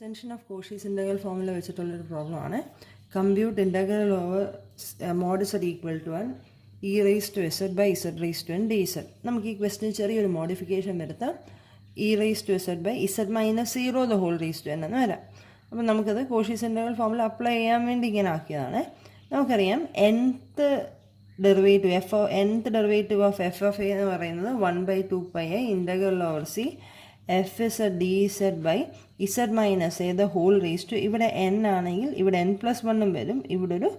Extension of Cauchy's integral formula വെച്ചിട്ടുള്ളൊരു പ്രോബ്ലമാണ്. Compute integral over mod z equal to 1 e raise to z by z raise to n dz. നമുക്ക് ഈ ക്വസ്റ്റിന് ചെറിയൊരു modification വരുത്താം. e raise to z by z minus 0 the whole raise to n എന്ന് വരാം. അപ്പം നമുക്കത് കോഷീസ് ഇൻ്റഗ്രൽ ഫോർമുല അപ്ലൈ ചെയ്യാൻ വേണ്ടി ഇങ്ങനെ ആക്കിയതാണ്. നമുക്കറിയാം nth derivative of F of A എന്ന് പറയുന്നത് 1/2πi integral over C F Z D Z by Z minus A the whole raise to, ഇവിടെ n ആണെങ്കിൽ ഇവിടെ n+1 വരും, ഇവിടെ ഒരു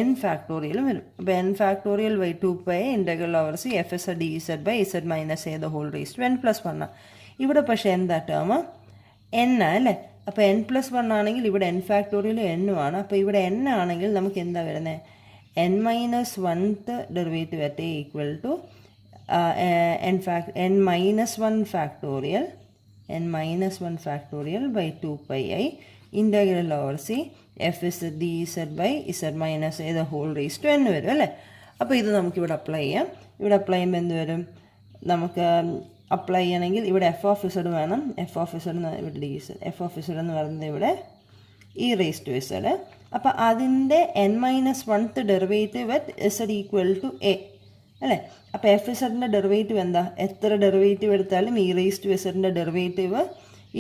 n ഫാക്ടോറിയലും വരും. അപ്പോൾ n factorial by 2πi integral over C F Z D Z by Z minus A the whole raise to n+1. ഇവിടെ പക്ഷേ എന്താ ടേം n അല്ലേ? അപ്പോൾ n+1 ആണെങ്കിൽ ഇവിടെ n ഫാക്ടോറിയൽ n ആണ്. അപ്പോൾ ഇവിടെ n ആണെങ്കിൽ നമുക്ക് എന്താ വരുന്നത്? n-1th derivative at A equal to n-1 factorial n-1 factorial by 2πi integral over C F Z D Z by Z minus A the whole raise to n വരും അല്ലേ? അപ്പോൾ ഇത് നമുക്കിവിടെ അപ്ലൈ ചെയ്യാം. ഇവിടെ അപ്ലൈ ചെയ്യുമ്പോൾ എന്ത് വരും? നമുക്ക് അപ്ലൈ ചെയ്യണമെങ്കിൽ ഇവിടെ എഫ് ഓഫ് ഇസഡ് വേണം. എഫ് ഓഫ് ഇസഡ് ഇവിടെ D Z, F of Z എന്ന് പറയുന്നത് ഇവിടെ ഇ റേസ് ടു ഇസഡ്. അപ്പോൾ അതിൻ്റെ n-1th derivative at z equal to a അല്ലേ? അപ്പോൾ എഫ് ഇസഡിൻ്റെ ഡെറിവേറ്റീവ് എന്താ? എത്ര ഡെറിവേറ്റീവ് എടുത്താലും ഇ റേസ് ടു ഇസഡിൻ്റെ derivative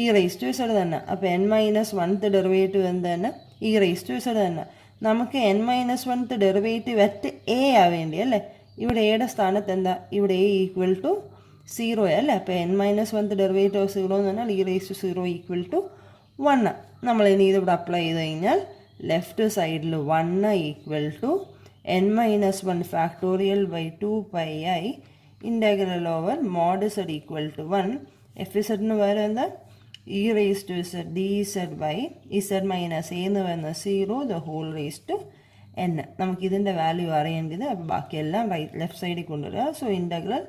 e raise to z തന്നെ. അപ്പോൾ n-1th ഡെറിവേറ്റീവ് എന്ത് തന്നെ? ഇ റേസ് ടു ഇസഡ് തന്നെ. നമുക്ക് n-1th ഡെറിവേറ്റീവ് അറ്റ് എ ആവേണ്ടി അല്ലേ? ഇവിടെ എയുടെ സ്ഥാനത്ത് എന്താ? ഇവിടെ എ ഈക്വൽ ടു 0 അല്ലേ? അപ്പോൾ n-1th ഡെറിവേറ്റീവ് ഓഫ് 0 എന്ന് പറഞ്ഞാൽ e raise to 0 equal to 1. നമ്മളിനി ഇതിവിടെ അപ്ലൈ ചെയ്ത് കഴിഞ്ഞാൽ ലെഫ്റ്റ് സൈഡിൽ 1 equal to n-1 factorial by 2πi integral over mod z equal to 1 f ഇസഡിന് പകരം എന്താ? E raise to z D Z by Z minus a എന്ന് പറയുന്നത് 0 the whole raise to n. നമുക്കിതിൻ്റെ വാല്യൂ അറിയേണ്ടത്. അപ്പോൾ ബാക്കിയെല്ലാം ലെഫ്റ്റ് സൈഡിൽ കൊണ്ടുവരിക. So integral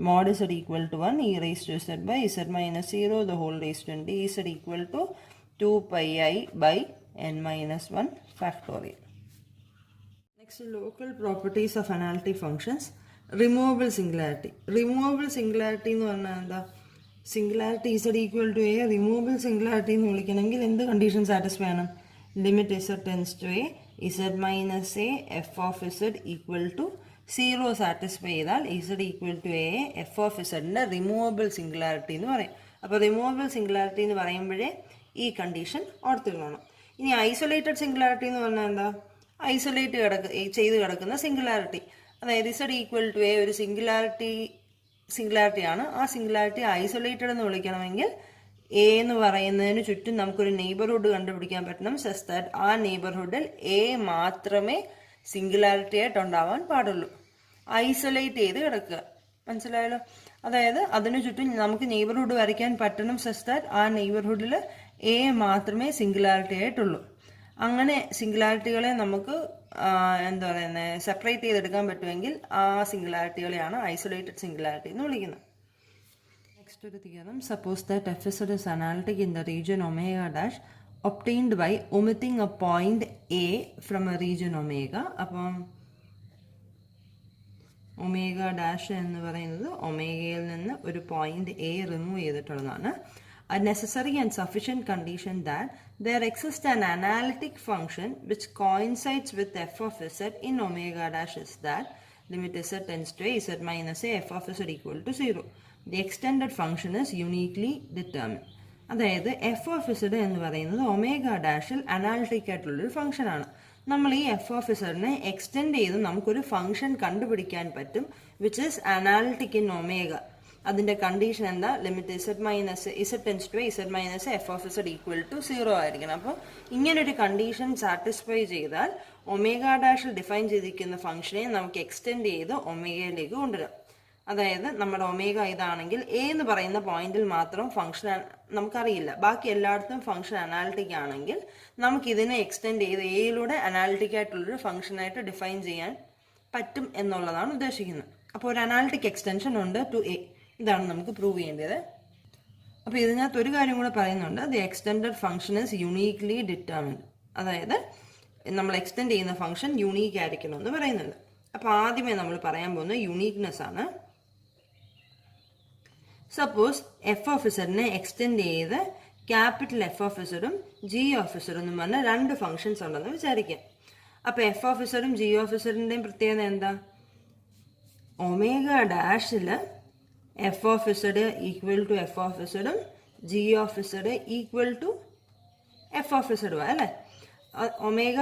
mod z equal to 1 E raise to Z by Z minus 0 the whole raise to n D Z equal to 2πi by n-1 factorial. Next, local properties of analytic functions. Removable singularity. Removable singularity എന്ന് പറഞ്ഞാൽ എന്താ? Singularity z equal to a removable singularity എന്ന് വിളിക്കണമെങ്കിൽ എന്ത് condition satisfy ആണ്? Limit z tends to a z minus A F of z equal to 0 satisfy ചെയ്താൽ z equal to A F of zൻ്റെ removable singularity എന്ന് പറയും. അപ്പോൾ removable singularity എന്ന് പറയുമ്പോഴേ ഈ കണ്ടീഷൻ ഓർത്തുകൊള്ളണം. ഇനി ഐസൊലേറ്റഡ് സിംഗുലാരിറ്റി എന്ന് പറഞ്ഞാൽ എന്താ? ഐസൊലേറ്റ് ചെയ്ത് കിടക്കുന്ന സിംഗുലാരിറ്റി. അതായത് z ഈക്വൽ ടു എ ഒരു സിംഗുലാരിറ്റിയാണ്. ആ സിംഗുലാരിറ്റി ഐസൊലേറ്റഡ് എന്ന് വിളിക്കണമെങ്കിൽ എ എന്ന് പറയുന്നതിന് ചുറ്റും നമുക്കൊരു നെയ്ബർഹുഡ് കണ്ടുപിടിക്കാൻ പറ്റണം. സസ് ദാറ്റ് ആ നെയ്ബർഹുഡിൽ എ മാത്രമേ സിംഗുലാരിറ്റി ആയിട്ട് ഉണ്ടാവാൻ പാടുള്ളൂ. ഐസൊലേറ്റ് ചെയ്ത് കിടക്കുക, മനസ്സിലായല്ലോ? അതായത് അതിനു ചുറ്റും നമുക്ക് നെയ്ബർഹുഡ് വരയ്ക്കാൻ പറ്റണം. സസ് ദാറ്റ് ആ നെയ്ബർഹുഡിൽ എ മാത്രമേ സിംഗുലാരിറ്റി ആയിട്ടുള്ളൂ. അങ്ങനെ സിംഗുലാരിറ്റികളെ നമുക്ക് എന്താ പറയുന്നത് സെപ്പറേറ്റ് ചെയ്തെടുക്കാൻ പറ്റുമെങ്കിൽ ആ സിംഗുലാരിറ്റികളെയാണ് ഐസൊലേറ്റഡ് സിംഗുലാരിറ്റി എന്ന് വിളിക്കുന്നത്. നെക്സ്റ്റ് ഒരു theorem. Suppose that F Z is analytic in the region omega dash obtained by omitting a point A from a region omega. അപ്പം ഒമേഗ ഡാഷ് എന്ന് പറയുന്നത് ഒമേഗയിൽ നിന്ന് ഒരു പോയിന്റ് എ റിമൂവ് ചെയ്തിട്ടുള്ളതാണ്. A necessary and sufficient condition that there exists an analytic function which coincides with f of z in omega dash is that limit z tends to a z minus a f of z equal to 0. The extended function is uniquely determined. അതായത് F of Z എന്ന് പറയുന്നത് omega ഡാഷിൽ analytic ആയിട്ടുള്ളൊരു function ആണ്. നമ്മൾ ഈ f of ഇസഡിനെ extend ചെയ്ത് നമുക്കൊരു ഫംഗ്ഷൻ കണ്ടുപിടിക്കാൻ പറ്റും which is analytic in omega. അതിൻ്റെ കണ്ടീഷൻ എന്താ? Limit z tends to z minus F of z equal to 0 ആയിരിക്കണം. അപ്പോൾ ഇങ്ങനൊരു കണ്ടീഷൻ സാറ്റിസ്ഫൈ ചെയ്താൽ ഒമേഗ ഡാഷിൽ ഡിഫൈൻ ചെയ്തിരിക്കുന്ന ഫംഗ്ഷനെ നമുക്ക് എക്സ്റ്റെൻഡ് ചെയ്ത് ഒമേഗയിലേക്ക് കൊണ്ടുവരാം. അതായത് നമ്മുടെ ഒമേഗ ഇതാണെങ്കിൽ എ എന്ന് പറയുന്ന പോയിന്റിൽ മാത്രം ഫംഗ്ഷൻ നമുക്കറിയില്ല, ബാക്കി എല്ലായിടത്തും ഫംഗ്ഷൻ അനാലിറ്റിക് ആണെങ്കിൽ നമുക്കിതിനെ എക്സ്റ്റെൻഡ് ചെയ്ത് എയിലൂടെ അനാലിറ്റിക് ആയിട്ടുള്ളൊരു ഫംഗ്ഷനായിട്ട് ഡിഫൈൻ ചെയ്യാൻ പറ്റും എന്നുള്ളതാണ് ഉദ്ദേശിക്കുന്നത്. അപ്പോൾ ഒരു അനാലിറ്റിക് എക്സ്റ്റൻഷൻ ഉണ്ട് ടു എ. ഇതാണ് നമുക്ക് പ്രൂവ് ചെയ്യേണ്ടത്. അപ്പോൾ ഇതിനകത്ത് ഒരു കാര്യം കൂടെ പറയുന്നുണ്ട്. The extended function is uniquely determined. അതായത് നമ്മൾ എക്സ്റ്റെൻഡ് ചെയ്യുന്ന ഫംഗ്ഷൻ യുണീക്ക് ആയിരിക്കണം എന്ന് പറയുന്നുണ്ട്. അപ്പോൾ ആദ്യമേ നമ്മൾ പറയാൻ പോകുന്ന യുണീക്നെസ് ആണ്. സപ്പോസ് എഫ് ഓഫ് ഇസഡിനെ എക്സ്റ്റെൻഡ് ചെയ്ത് ക്യാപിറ്റൽ എഫ് ഓഫ് ഇസഡും ജി ഓഫ് ഇസഡും എന്ന് പറഞ്ഞാൽ രണ്ട് ഫംഗ്ഷൻസ് ഉണ്ടെന്ന് വിചാരിക്കാം. അപ്പോൾ എഫ് ഓഫ് ഇസഡും ജി ഓഫ് ഇസഡിൻ്റെയും പ്രത്യേകത എന്താ? ഒമേഗ ഡാഷിൽ f of Z equal to F of ഇസഡും g of Z equal to F of ഇസഡും അല്ലേ? ഒമേഗ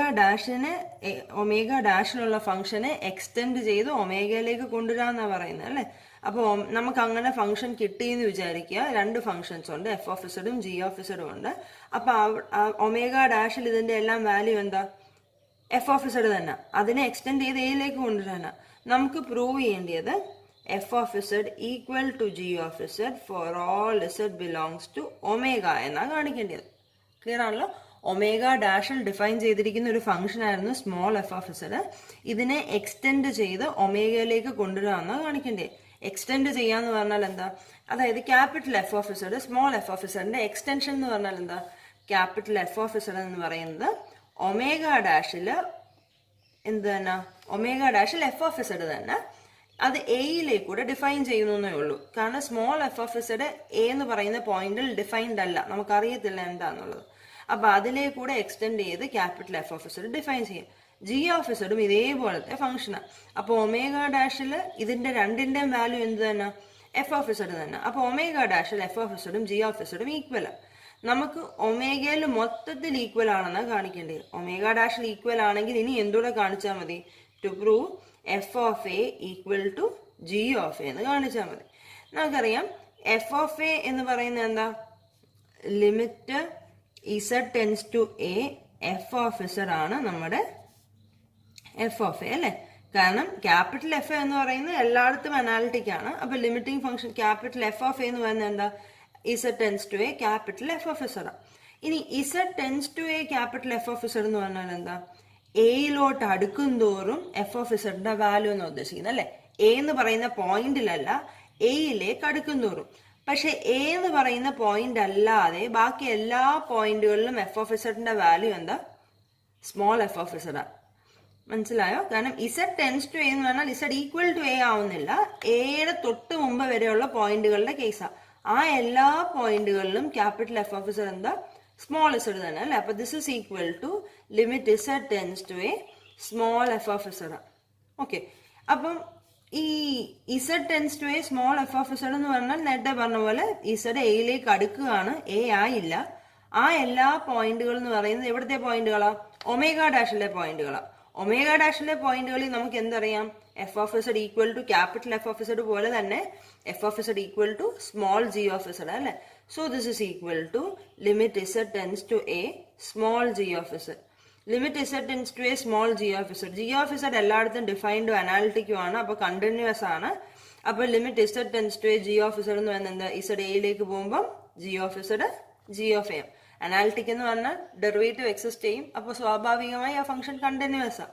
ഡാഷിലുള്ള ഫംഗ്ഷനെ എക്സ്റ്റെൻഡ് ചെയ്ത് ഒമേഗയിലേക്ക് കൊണ്ടുവരാമെന്നാണ് പറയുന്നത് അല്ലേ? അപ്പോൾ നമുക്ക് അങ്ങനെ ഫംഗ്ഷൻ കിട്ടിയെന്ന് വിചാരിക്കുക. രണ്ട് ഫംഗ്ഷൻസ് ഉണ്ട്, എഫ് ഓഫ് ഇസഡും ജി ഓഫ് ഇസഡും ഉണ്ട്. അപ്പോൾ ഒമേഗ ഡാഷിൽ ഇതിൻ്റെ എല്ലാം വാല്യൂ എന്താ? എഫ് ഓഫ് ഇസഡ് തന്നെ. അതിനെ എക്സ്റ്റെൻഡ് ചെയ്ത് എയിലേക്ക് കൊണ്ടുവരാനാണ്. നമുക്ക് പ്രൂവ് ചെയ്യേണ്ടത് F of Z equal to G of Z for all Z belongs to omega എന്നാണ് കാണിക്കേണ്ടത്. ക്ലിയർ ആണല്ലോ? ഒമേഗ ഡാഷിൽ ഡിഫൈൻ ചെയ്തിരിക്കുന്ന ഒരു ഫംഗ്ഷൻ ആയിരുന്നു സ്മോൾ എഫ് ഓഫ് ഇസഡ്. ഇതിനെ എക്സ്റ്റെൻഡ് ചെയ്ത് ഒമേഗയിലേക്ക് കൊണ്ടുവരാമെന്നാണ് കാണിക്കേണ്ടത്. എക്സ്റ്റെൻഡ് ചെയ്യാന്ന് പറഞ്ഞാൽ എന്താ? അതായത് capital F of z small F of ഇസഡിന്റെ എക്സ്റ്റൻഷൻ എന്ന് പറഞ്ഞാൽ എന്താ? ക്യാപിറ്റൽ എഫ് ഓഫ് ഇസഡ് എന്ന് പറയുന്നത് ഒമേഗ ഡാഷിൽ എന്ത് തന്നെ? ഒമേഗ ഡാഷിൽ എഫ് ഓഫ് ഇസഡ് തന്നെ. അത് എയിലേക്ക് കൂടെ ഡിഫൈൻ ചെയ്യുന്നേ ഉള്ളൂ. കാരണം small F of Z A എന്ന് പറയുന്ന പോയിന്റിൽ ഡിഫൈൻഡ് അല്ല, നമുക്കറിയത്തില്ല എന്താന്നുള്ളത്. അപ്പൊ അതിലേക്ക് കൂടെ എക്സ്റ്റെൻഡ് ചെയ്ത് capital F of z define ചെയ്യും. ജി ഓഫ് ഇസഡും ഇതേപോലത്തെ ഫംഗ്ഷനാണ്. അപ്പോൾ ഒമേഗ ഡാഷിൽ ഇതിന്റെ രണ്ടിന്റെയും വാല്യൂ എന്ത് തന്നെ? എഫ് ഓഫ് ഇസഡ് തന്നെ. അപ്പോൾ ഒമേഗ ഡാഷിൽ എഫ് ഓഫ് ഇസഡും ജി ഓഫ് ഇസഡും ഈക്വൽ. നമുക്ക് ഒമേഗയിൽ മൊത്തത്തിൽ ഈക്വൽ ആണെന്നാണ് കാണിക്കേണ്ടത്. ഒമേഗ ഡാഷിൽ ഈക്വൽ ആണെങ്കിൽ ഇനി എന്തുകൂടെ കാണിച്ചാൽ മതി? To prove F of A equal to G of A എന്ന് കാണിച്ചാൽ മതി. നമുക്കറിയാം എഫ് ഓഫ് എ എന്ന് പറയുന്നത് എന്താ? Limit Z tends to A F of Z ആണ് നമ്മുടെ എഫ് ഓഫ് എ അല്ലേ? കാരണം ക്യാപിറ്റൽ എഫ് എന്ന് പറയുന്നത് എല്ലായിടത്തും അനാലിറ്റിക് ആണ്. അപ്പൊ limiting function capital F of A എന്ന് പറയുന്നത് എന്താ? Z tends to a capital F of z. ഇനി z tends to a capital F of Z എന്ന് പറഞ്ഞാൽ എന്താ? എയിലോട്ട് അടുക്കും തോറും എഫ് ഓഫ് ഇസഡിന്റെ വാല്യൂ എന്ന് ഉദ്ദേശിക്കുന്നത് അല്ലെ? എ എന്ന് പറയുന്ന പോയിന്റിലല്ല, എയിലേക്ക് അടുക്കും തോറും. പക്ഷെ എ എന്ന് പറയുന്ന പോയിന്റ് അല്ലാതെ ബാക്കി എല്ലാ പോയിന്റുകളിലും എഫ് ഓഫ് ഇസഡിന്റെ വാല്യൂ എന്താ? Small F of Z. മനസ്സിലായോ? കാരണം ഇസഡ് ടെൻസ് ടു എ എന്ന് പറഞ്ഞാൽ ഇസഡ് ഈക്വൽ ടു എ ആവുന്നില്ല, എയുടെ തൊട്ട് മുമ്പ് വരെയുള്ള പോയിന്റുകളുടെ കേസാണ്. ആ എല്ലാ പോയിന്റുകളിലും ക്യാപിറ്റൽ എഫ് ഓഫ് ഇസഡ് എന്താ? സ്മോൾ ഇസഡ് തന്നെ അല്ലെ? അപ്പൊ this is equal to limit Z tends to A small F of Z. Okay, അപ്പം ഈ Z tends to A small F of Z എന്ന് പറഞ്ഞാൽ നേരത്തെ പറഞ്ഞ പോലെ ഇസഡ് എയിലേക്ക് അടുക്കുകയാണ്, എ ആയില്ല. ആ എല്ലാ പോയിന്റുകൾ എന്ന് പറയുന്നത് എവിടുത്തെ പോയിന്റുകളാ? ഒമേഗ ഡാഷിലെ പോയിന്റുകളാ. ഒമേഗ ഡാഷിലെ പോയിന്റുകളിൽ നമുക്ക് എന്തറിയാം? F of Z equal to capital F of z പോലെ തന്നെ f of Z equal to small g of z അല്ലെ? So this is equal to limit Z tends to A small g of z. Limit Z tends to A small g of z. G of z എല്ലായിടത്തും ഡിഫൈൻഡും അനാലിറ്റിക്കും ആണ്, അപ്പൊ continuous ആണ്. അപ്പൊ limit Z tends to A G of Z എന്ന് പറയുന്നത് എന്താ? ഇസഡ് എയിലേക്ക് പോകുമ്പോൾ G of z g of A. Analytic എന്ന് പറഞ്ഞാൽ ഡെറിവേറ്റീവ് എക്സിസ്റ്റ് ചെയ്യും, അപ്പൊ സ്വാഭാവികമായി ആ ഫംഗ്ഷൻ കണ്ടിന്യൂസ് ആണ്.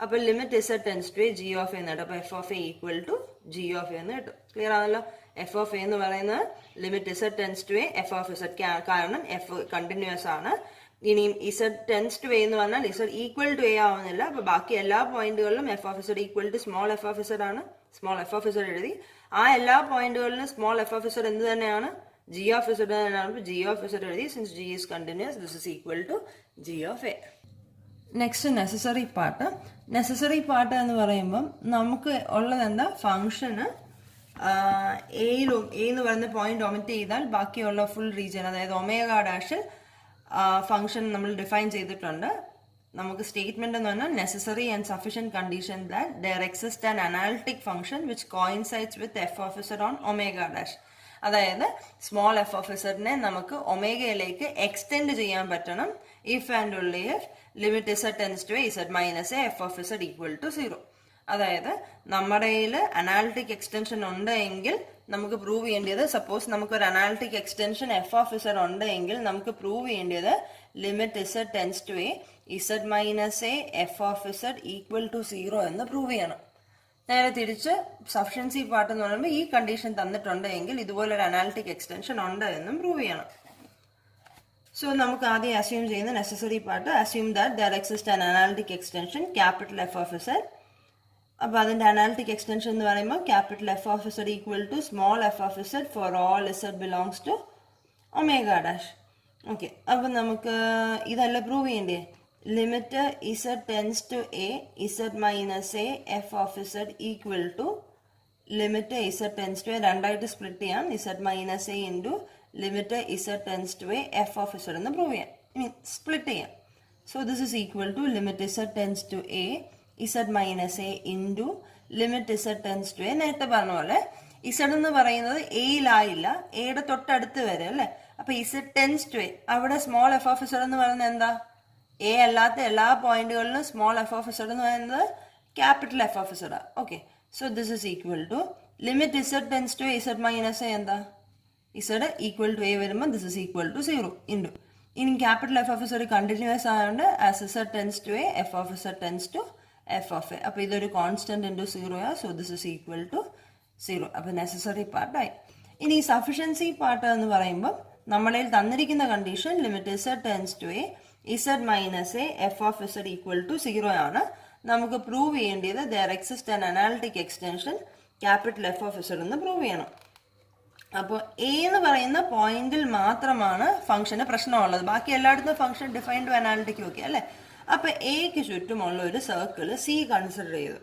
അപ്പൊ limit Z tends to A G of എന്ന് കിട്ടും. അപ്പൊ F of A equal to G of എന്ന് കിട്ടും. ക്ലിയർ ആണല്ലോ? എഫ് ഓഫ് എ എന്ന് പറയുന്നത് limit Z tends to A F of Z, കാരണം എഫ് കണ്ടിന്യൂസ് ആണ്. ഇനിയും ഇസഡ് ടെൻസ് ടു എ എന്ന് പറഞ്ഞാൽ ഇസഡ് ഈക്വൽ ടു എ ആവുന്നില്ല. അപ്പൊ ബാക്കി എല്ലാ പോയിന്റുകളിലും F of Z equal to small F of Z ആണ്. സ്മോൾ എഫ് ഓഫ് ഇസഡ് എഴുതി. ആ എല്ലാ പോയിന്റുകളിലും സ്മോൾ എഫ് ഓഫ് ഇസഡ് എന്ത് തന്നെയാണ്? ജി ഓഫ് ഇസഡ് തന്നെയാണ്. ജി ഓഫ് ഇസഡ് എഴുതി. Since G is continuous, this is equal to G of A. Next necessary part. Necessary part എന്ന് പറയുമ്പം നമുക്ക് ഉള്ളത് എന്താ? ഫംഗ്ഷന് എ എന്ന് പറയുന്ന പോയിന്റ് ഒമിറ്റ് ചെയ്താൽ ബാക്കിയുള്ള ഫുൾ റീജിയൻ, അതായത് ഒമേഗ ഡാഷിൽ ഫംഗ്ഷൻ നമ്മൾ ഡിഫൈൻ ചെയ്തിട്ടുണ്ട്. നമുക്ക് സ്റ്റേറ്റ്മെന്റ് എന്ന് പറഞ്ഞാൽ necessary and sufficient condition that there exist an analytic function which coincides with F of Z on omega dash. അതായത് സ്മോൾ എഫ് ഓഫ് ഇസഡിനെ നമുക്ക് ഒമേഗയിലേക്ക് എക്സ്റ്റെൻഡ് ചെയ്യാൻ പറ്റണം if and only if limit Z tends to Z minus A F of Z equal to 0. അതായത് നമ്മുടെ കയ്യിൽ analytic extension ഉണ്ടെങ്കിൽ നമുക്ക് പ്രൂവ് ചെയ്യേണ്ടത്, സപ്പോസ് നമുക്കൊരു analytic extension F of Z ഉണ്ടെങ്കിൽ നമുക്ക് പ്രൂവ് ചെയ്യേണ്ടത് limit Z tends to A Z minus A F of Z equal to 0 എന്ന് പ്രൂവ് ചെയ്യണം. നേരെ തിരിച്ച് സഫിഷ്യൻസി പാർട്ട് എന്ന് പറയുമ്പോൾ ഈ കണ്ടീഷൻ തന്നിട്ടുണ്ടെങ്കിൽ ഇതുപോലൊരു അനാലിറ്റിക് എക്സ്റ്റൻഷൻ ഉണ്ട് എന്നും പ്രൂവ് ചെയ്യണം. സോ നമുക്ക് ആദ്യം അസ്യൂം ചെയ്യുന്ന necessary part, assume that there exist an analytic extension capital F of Z. അപ്പോൾ അതിൻ്റെ അനാലിറ്റിക് എക്സ്റ്റൻഷൻ എന്ന് പറയുമ്പോൾ capital F of Z equal to small F of Z for all Z belongs to omega dash. Okay, അപ്പം നമുക്ക് ഇതല്ല prove ചെയ്യേണ്ടേ? Limit Z tends to A Z minus A F of Z equal to limit Z tends to A രണ്ടായിട്ട് split ചെയ്യാം. Z minus A into limit Z tends to A F of Z എന്ന് prove ചെയ്യാം, mean split ചെയ്യാം. So this is equal to limit Z tends to A Z minus A into limit Z tends to A. നേരത്തെ പറഞ്ഞ പോലെ Z എന്ന് പറയുന്നത് എയിലായില്ല, എയുടെ തൊട്ടടുത്ത് വരെ അല്ലേ. അപ്പൊ ഇസഡ് ടെൻസ് ടു എ, അവിടെ സ്മോൾ എഫ് ഓഫ് ഇസഡ് എന്ന് പറയുന്നത് എന്താ? എ അല്ലാത്ത എല്ലാ പോയിന്റുകളിലും സ്മോൾ എഫ് ഓഫ് ഇസഡ് എന്ന് പറയുന്നത് capital F of Z. Okay, so this is equal to limit Z tends to Z minus a എന്താ? ഇസഡ് ഈക്വൽ ടു എ വരുമ്പോൾ this is equal to 0 into ഇനി capital F of z continuous ആയതുകൊണ്ട് as z tends to A F of z tends to F of a. അപ്പോൾ ഇതൊരു constant into 0 ആ. So this is equal to 0. അപ്പോൾ necessary പാർട്ടായി. ഇനി sufficiency part എന്ന് പറയുമ്പോൾ നമ്മളിൽ തന്നിരിക്കുന്ന condition limit Z tends to A Z minus A F of Z equal to 0 ആണ്. നമുക്ക് പ്രൂവ് ചെയ്യേണ്ടത് there exist an analytic extension capital F of Z എന്ന് പ്രൂവ് ചെയ്യണം. അപ്പോൾ എ എന്ന് പറയുന്ന പോയിന്റിൽ മാത്രമാണ് ഫംഗ്ഷന് പ്രശ്നമുള്ളത്, ബാക്കി എല്ലായിടത്തും ഫംഗ്ഷൻ ഡിഫൈൻഡ് ടു അനാലിറ്റിക് ഒക്കെ അല്ലേ. അപ്പോൾ എക്ക് ചുറ്റുമുള്ള ഒരു സർക്കിൾ സി കൺസിഡർ ചെയ്തു.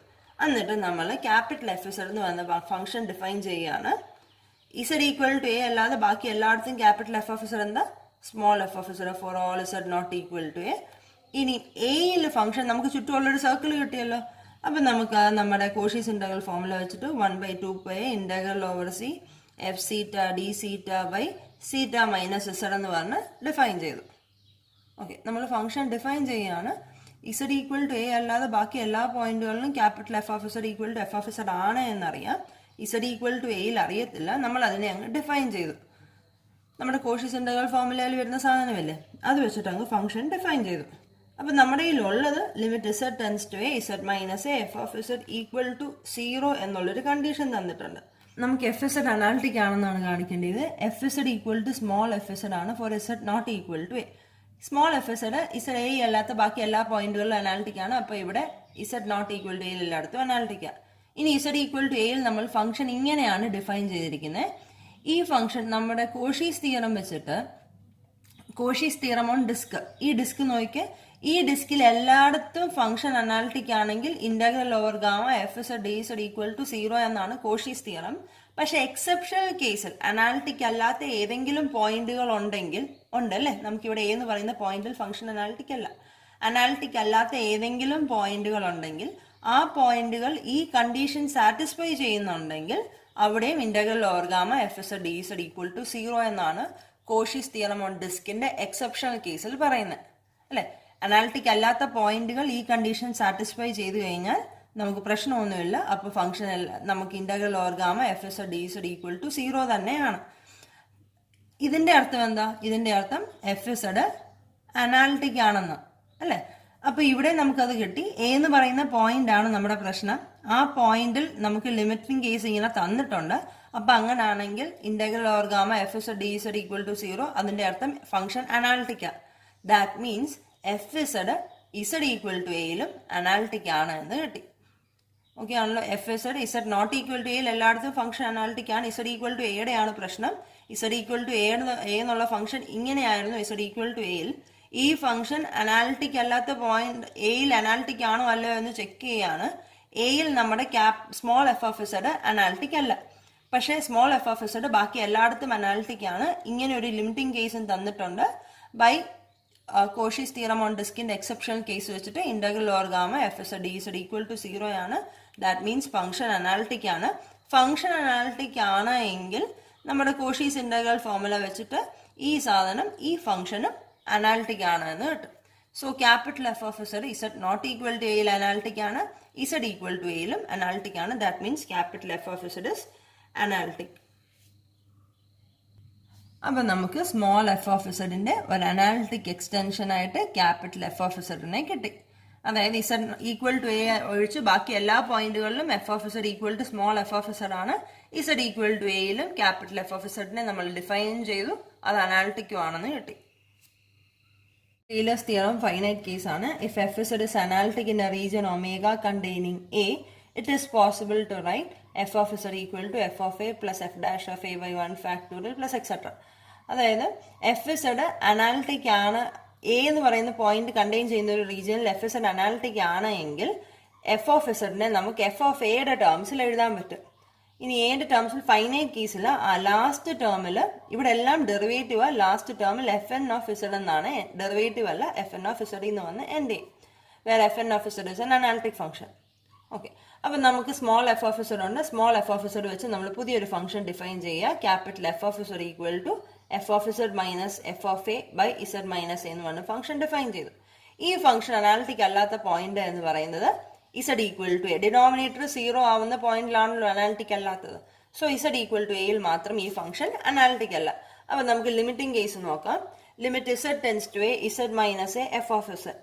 എന്നിട്ട് നമ്മൾ ക്യാപിറ്റൽ എഫ് ഇസഡ് എന്ന് പറയുന്ന ഫംഗ്ഷൻ ഡിഫൈൻ ചെയ്യുകയാണ്. ഇസഡ് ഈക്വൽ ടു എ അല്ലാതെ ബാക്കി എല്ലായിടത്തും ക്യാപിറ്റൽ എഫ് ഓഫ് ഇസഡ് എന്താ? Small F of Z for all Z not equal to A. ഇനി എയിൽ ഫംഗ്ഷൻ നമുക്ക് ചുറ്റുമുള്ളൊരു സർക്കിൾ കിട്ടിയല്ലോ. അപ്പം നമുക്ക് നമ്മുടെ കോഷീസ് ഇന്റഗ്രൽ ഫോർമുല വെച്ചിട്ട് 1/2π integral over C F zeta D zeta by zeta minus Z എന്ന് പറഞ്ഞ് ഡിഫൈൻ ചെയ്തു. ഓക്കെ, നമ്മൾ ഫംഗ്ഷൻ ഡിഫൈൻ ചെയ്യുകയാണ്. ഇസഡ് ഈക്വൽ ടു എ അല്ലാതെ ബാക്കി എല്ലാ പോയിന്റുകളിലും capital F of Z equal to F of Z ആണ് എന്നറിയാം. ഇസഡ് ഈക്വൽ ടു എയിൽ അറിയത്തില്ല, നമ്മൾ അതിനെ അങ്ങ് ഡിഫൈൻ ചെയ്തു. നമ്മുടെ കോഷീസ് ഇന്റഗ്രൽ ഫോർമുലയിൽ വരുന്ന സാധനമല്ലേ, അത് വെച്ചിട്ട് അങ്ങ് ഫംഗ്ഷൻ ഡിഫൈൻ ചെയ്തു. അപ്പം നമ്മുടെ കയ്യിലുള്ളത് limit Z tends to A Z minus A F of Z equal to 0 എന്നുള്ളൊരു കണ്ടീഷൻ തന്നിട്ടുണ്ട്. നമുക്ക് എഫ് ഇസഡ് അനാലിറ്റിക് ആണെന്നാണ് കാണിക്കേണ്ടത്. F z equal to small f z ആണ് for z not equal to A. Small f z z a അല്ലാത്ത ബാക്കി എല്ലാ പോയിന്റുകളിലും അനാലിറ്റിക് ആണ്. അപ്പോൾ ഇവിടെ ഇസഡ് നോട്ട് ഈക്വൽ ടു എയിൽ എല്ലായിടത്തും അനാലിറ്റിക് ആണ്. ഇനി ഇസഡ് ഈക്വൽ ടു എയിൽ നമ്മൾ ഫംഗ്ഷൻ ഇങ്ങനെയാണ് ഡിഫൈൻ ചെയ്തിരിക്കുന്നത്. ഈ ഫംഗ്ഷൻ നമ്മുടെ കോഷീസ് തിയറം വെച്ചിട്ട്, കോഷീസ് തിയറം ഓൺ ഡിസ്ക്, ഈ ഡിസ്ക് നോക്കിക്ക്, ഈ ഡിസ്കിൽ എല്ലായിടത്തും ഫംഗ്ഷൻ അനാലിറ്റിക് ആണെങ്കിൽ integral over gamma F Z D Z equal to 0 എന്നാണ് കോഷീസ് തിയറം. പക്ഷെ എക്സെപ്ഷണൽ കേസിൽ അനാലിറ്റിക് അല്ലാത്ത ഏതെങ്കിലും പോയിന്റുകൾ ഉണ്ടെങ്കിൽ, ഉണ്ടല്ലേ, നമുക്കിവിടെ എന്ന് പറയുന്ന പോയിന്റിൽ ഫംഗ്ഷൻ അനാലിറ്റിക് അല്ല, അനാലിറ്റിക് അല്ലാത്ത ഏതെങ്കിലും പോയിന്റുകൾ ഉണ്ടെങ്കിൽ ആ പോയിന്റുകൾ ഈ കണ്ടീഷൻ സാറ്റിസ്ഫൈ ചെയ്യുന്നുണ്ടെങ്കിൽ അവിടെയും integral over gamma F Z D Z equal to 0 എന്നാണ് കോഷീസ് തിയറം ഓൺ ഡിസ്കിന്റെ എക്സെപ്ഷണൽ കേസിൽ പറയുന്നത് അല്ലെ. അനാലിറ്റിക് അല്ലാത്ത പോയിന്റുകൾ ഈ കണ്ടീഷൻ സാറ്റിസ്ഫൈ ചെയ്തു കഴിഞ്ഞാൽ നമുക്ക് പ്രശ്നമൊന്നുമില്ല. അപ്പോൾ ഫംഗ്ഷൻ നമുക്ക് integral over gamma F Z D Z equal to 0 തന്നെയാണ്. ഇതിന്റെ അർത്ഥം എന്താ? ഇതിന്റെ അർത്ഥം എഫ് ഇസഡ് അനാലിറ്റിക് ആണെന്ന് അല്ലെ. അപ്പൊ ഇവിടെ നമുക്കത് കിട്ടി. എ എന്ന് പറയുന്ന പോയിന്റ് ആണ് നമ്മുടെ പ്രശ്നം. ആ പോയിന്റിൽ നമുക്ക് ലിമിറ്റിംഗ് കേസ് ഇങ്ങനെ തന്നിട്ടുണ്ട്. അപ്പൊ അങ്ങനാണെങ്കിൽ integral over gamma F Z D Z equal to 0, അതിന്റെ അർത്ഥം ഫംഗ്ഷൻ അനാലിറ്റിക് ആണ്. That means f z z equal to എയിലും അനാലിറ്റിക് ആണ് എന്ന് കിട്ടി. ഓക്കെ ആണല്ലോ. F z Z not equal to എയിൽ എല്ലായിടത്തും ഫംഗ്ഷൻ അനാലിറ്റിക് ആണ്. ഇസഡ് ഈക്വൽ ടു എയുടെ ആണ് പ്രശ്നം. ഇസഡ് ഈക്വൽ ടു എ എന്നുള്ള ഫംഗ്ഷൻ ഇങ്ങനെയായിരുന്നു ഇസഡ് ഈക്വൽ ടു എയിൽ. ഈ ഫംഗ്ഷൻ അനാലിറ്റിക് അല്ലാത്ത പോയിന്റ് എയിൽ അനാലിറ്റിക് ആണോ അല്ലയോ എന്ന് ചെക്ക് ചെയ്യാണ്. എയിൽ നമ്മുടെ small F of Z analytic അല്ല, പക്ഷേ സ്മോൾ എഫ് ഓഫ് ഇസഡ് ബാക്കി എല്ലായിടത്തും അനാലിറ്റിക് ആണ്. ഇങ്ങനെ ഒരു ലിമിറ്റിംഗ് കേസും തന്നിട്ടുണ്ട്. ബൈ കോഷീസ് തിയറം ഓൺ ഡിസ്കിന്റെ എക്സെപ്ഷണൽ കേസ് വെച്ചിട്ട് integral over gamma F Z D Z equal to 0 ആണ്. ദാറ്റ് മീൻസ് ഫംഗ്ഷൻ അനാലിറ്റിക് ആണ്. ഫംഗ്ഷൻ അനാലിറ്റിക് ആണ് എങ്കിൽ നമ്മുടെ കോഷീസ് ഇന്റഗ്രൽ ഫോർമുല വെച്ചിട്ട് ഈ സാധനം ഈ ഫംഗ്ഷനും അനാലിറ്റിക് ആണ് എന്ന് കിട്ടും. So capital F of Z Z not equal to എയിൽ അനാലിറ്റിക് ആണ്, ഇസഡ് ഈക്വൽ ടു എയിലും അനാലിറ്റിക് ആണ്. That means capital F of Z is analytic. അപ്പം നമുക്ക് സ്മോൾ എഫ് ഓഫ് ഇസഡിന്റെ ഒരു അനാലിറ്റിക് എക്സ്റ്റൻഷൻ ആയിട്ട് ക്യാപിറ്റൽ എഫ് ഓഫ് ഇസഡിനെ കിട്ടി. അതായത് ഇസഡ് ഈക്വൽ ടു എ ഒഴിച്ച് ബാക്കി എല്ലാ പോയിന്റുകളിലും F of Z equal to small F of Z ആണ്. ഇസഡ് ഈക്വൽ ടു എയിലും ക്യാപിറ്റൽ എഫ് ഓഫ് ഇസഡിനെ നമ്മൾ ഡിഫൈൻ ചെയ്തു, അത് അനാലിറ്റിക്കും ആണെന്ന് കിട്ടി. Taylor's theorem finite case ആണ്. If f is analytic in a region omega containing a, it is possible to write f of z equal to f of a plus f dash of a by 1 factorial plus etc. അതായത് F Z analytic ആണ്, A എന്ന് പറയുന്ന point contain ചെയ്യുന്ന ഒരു റീജിയനിൽ F Z analytic ആണ് എങ്കിൽ F of ഇസഡിനെ നമുക്ക് എഫ് ഓഫ് എയുടെ ടേംസിൽ എഴുതാൻ പറ്റും. ഇനി എയുടെ ടേംസിൽ ഫൈനൈറ്റ് കേസിൽ ആ ലാസ്റ്റ് ടേമിൽ ഇവിടെ എല്ലാം ഡെറിവേറ്റീവ്, ലാസ്റ്റ് ടേമിൽ എഫ് എൻ ഓഫ് ഇസഡ് എന്നാണ്, ഡെറിവേറ്റീവ് അല്ല, എഫ് എൻ ഓഫ് ഇസഡിൽ നിന്ന് വന്ന് എൻഡ് ചെയ്യും. വേറെ F N of Z is an analytic function. Okay, അപ്പം നമുക്ക് സ്മോൾ എഫ് ഓഫ് ഇസഡ് ഉണ്ട്. സ്മോൾ എഫ് ഓഫ് ഇസഡ് വെച്ച് നമ്മൾ പുതിയൊരു ഫംഗ്ഷൻ ഡിഫൈൻ ചെയ്യുക. Capital F of Z equal to F of Z minus F of A by Z minus എന്ന് പറഞ്ഞ function define ചെയ്തു. ഈ ഫംഗ്ഷൻ അനാലിറ്റിക് അല്ലാത്ത പോയിന്റ് എന്ന് പറയുന്നത് z equal to a, denominator 0 ആവുന്ന പോയിന്റിലാണല്ലോ അനാലിറ്റിക് അല്ലാത്തത്. സോ ഇസഡ് ഈക്വൽ ടു എയിൽ മാത്രം ഈ ഫംഗ്ഷൻ അനാലിറ്റിക് അല്ല. അപ്പം നമുക്ക് ലിമിറ്റിംഗ് കേസ് നോക്കാം. Limit Z tends to A Z minus A F of z.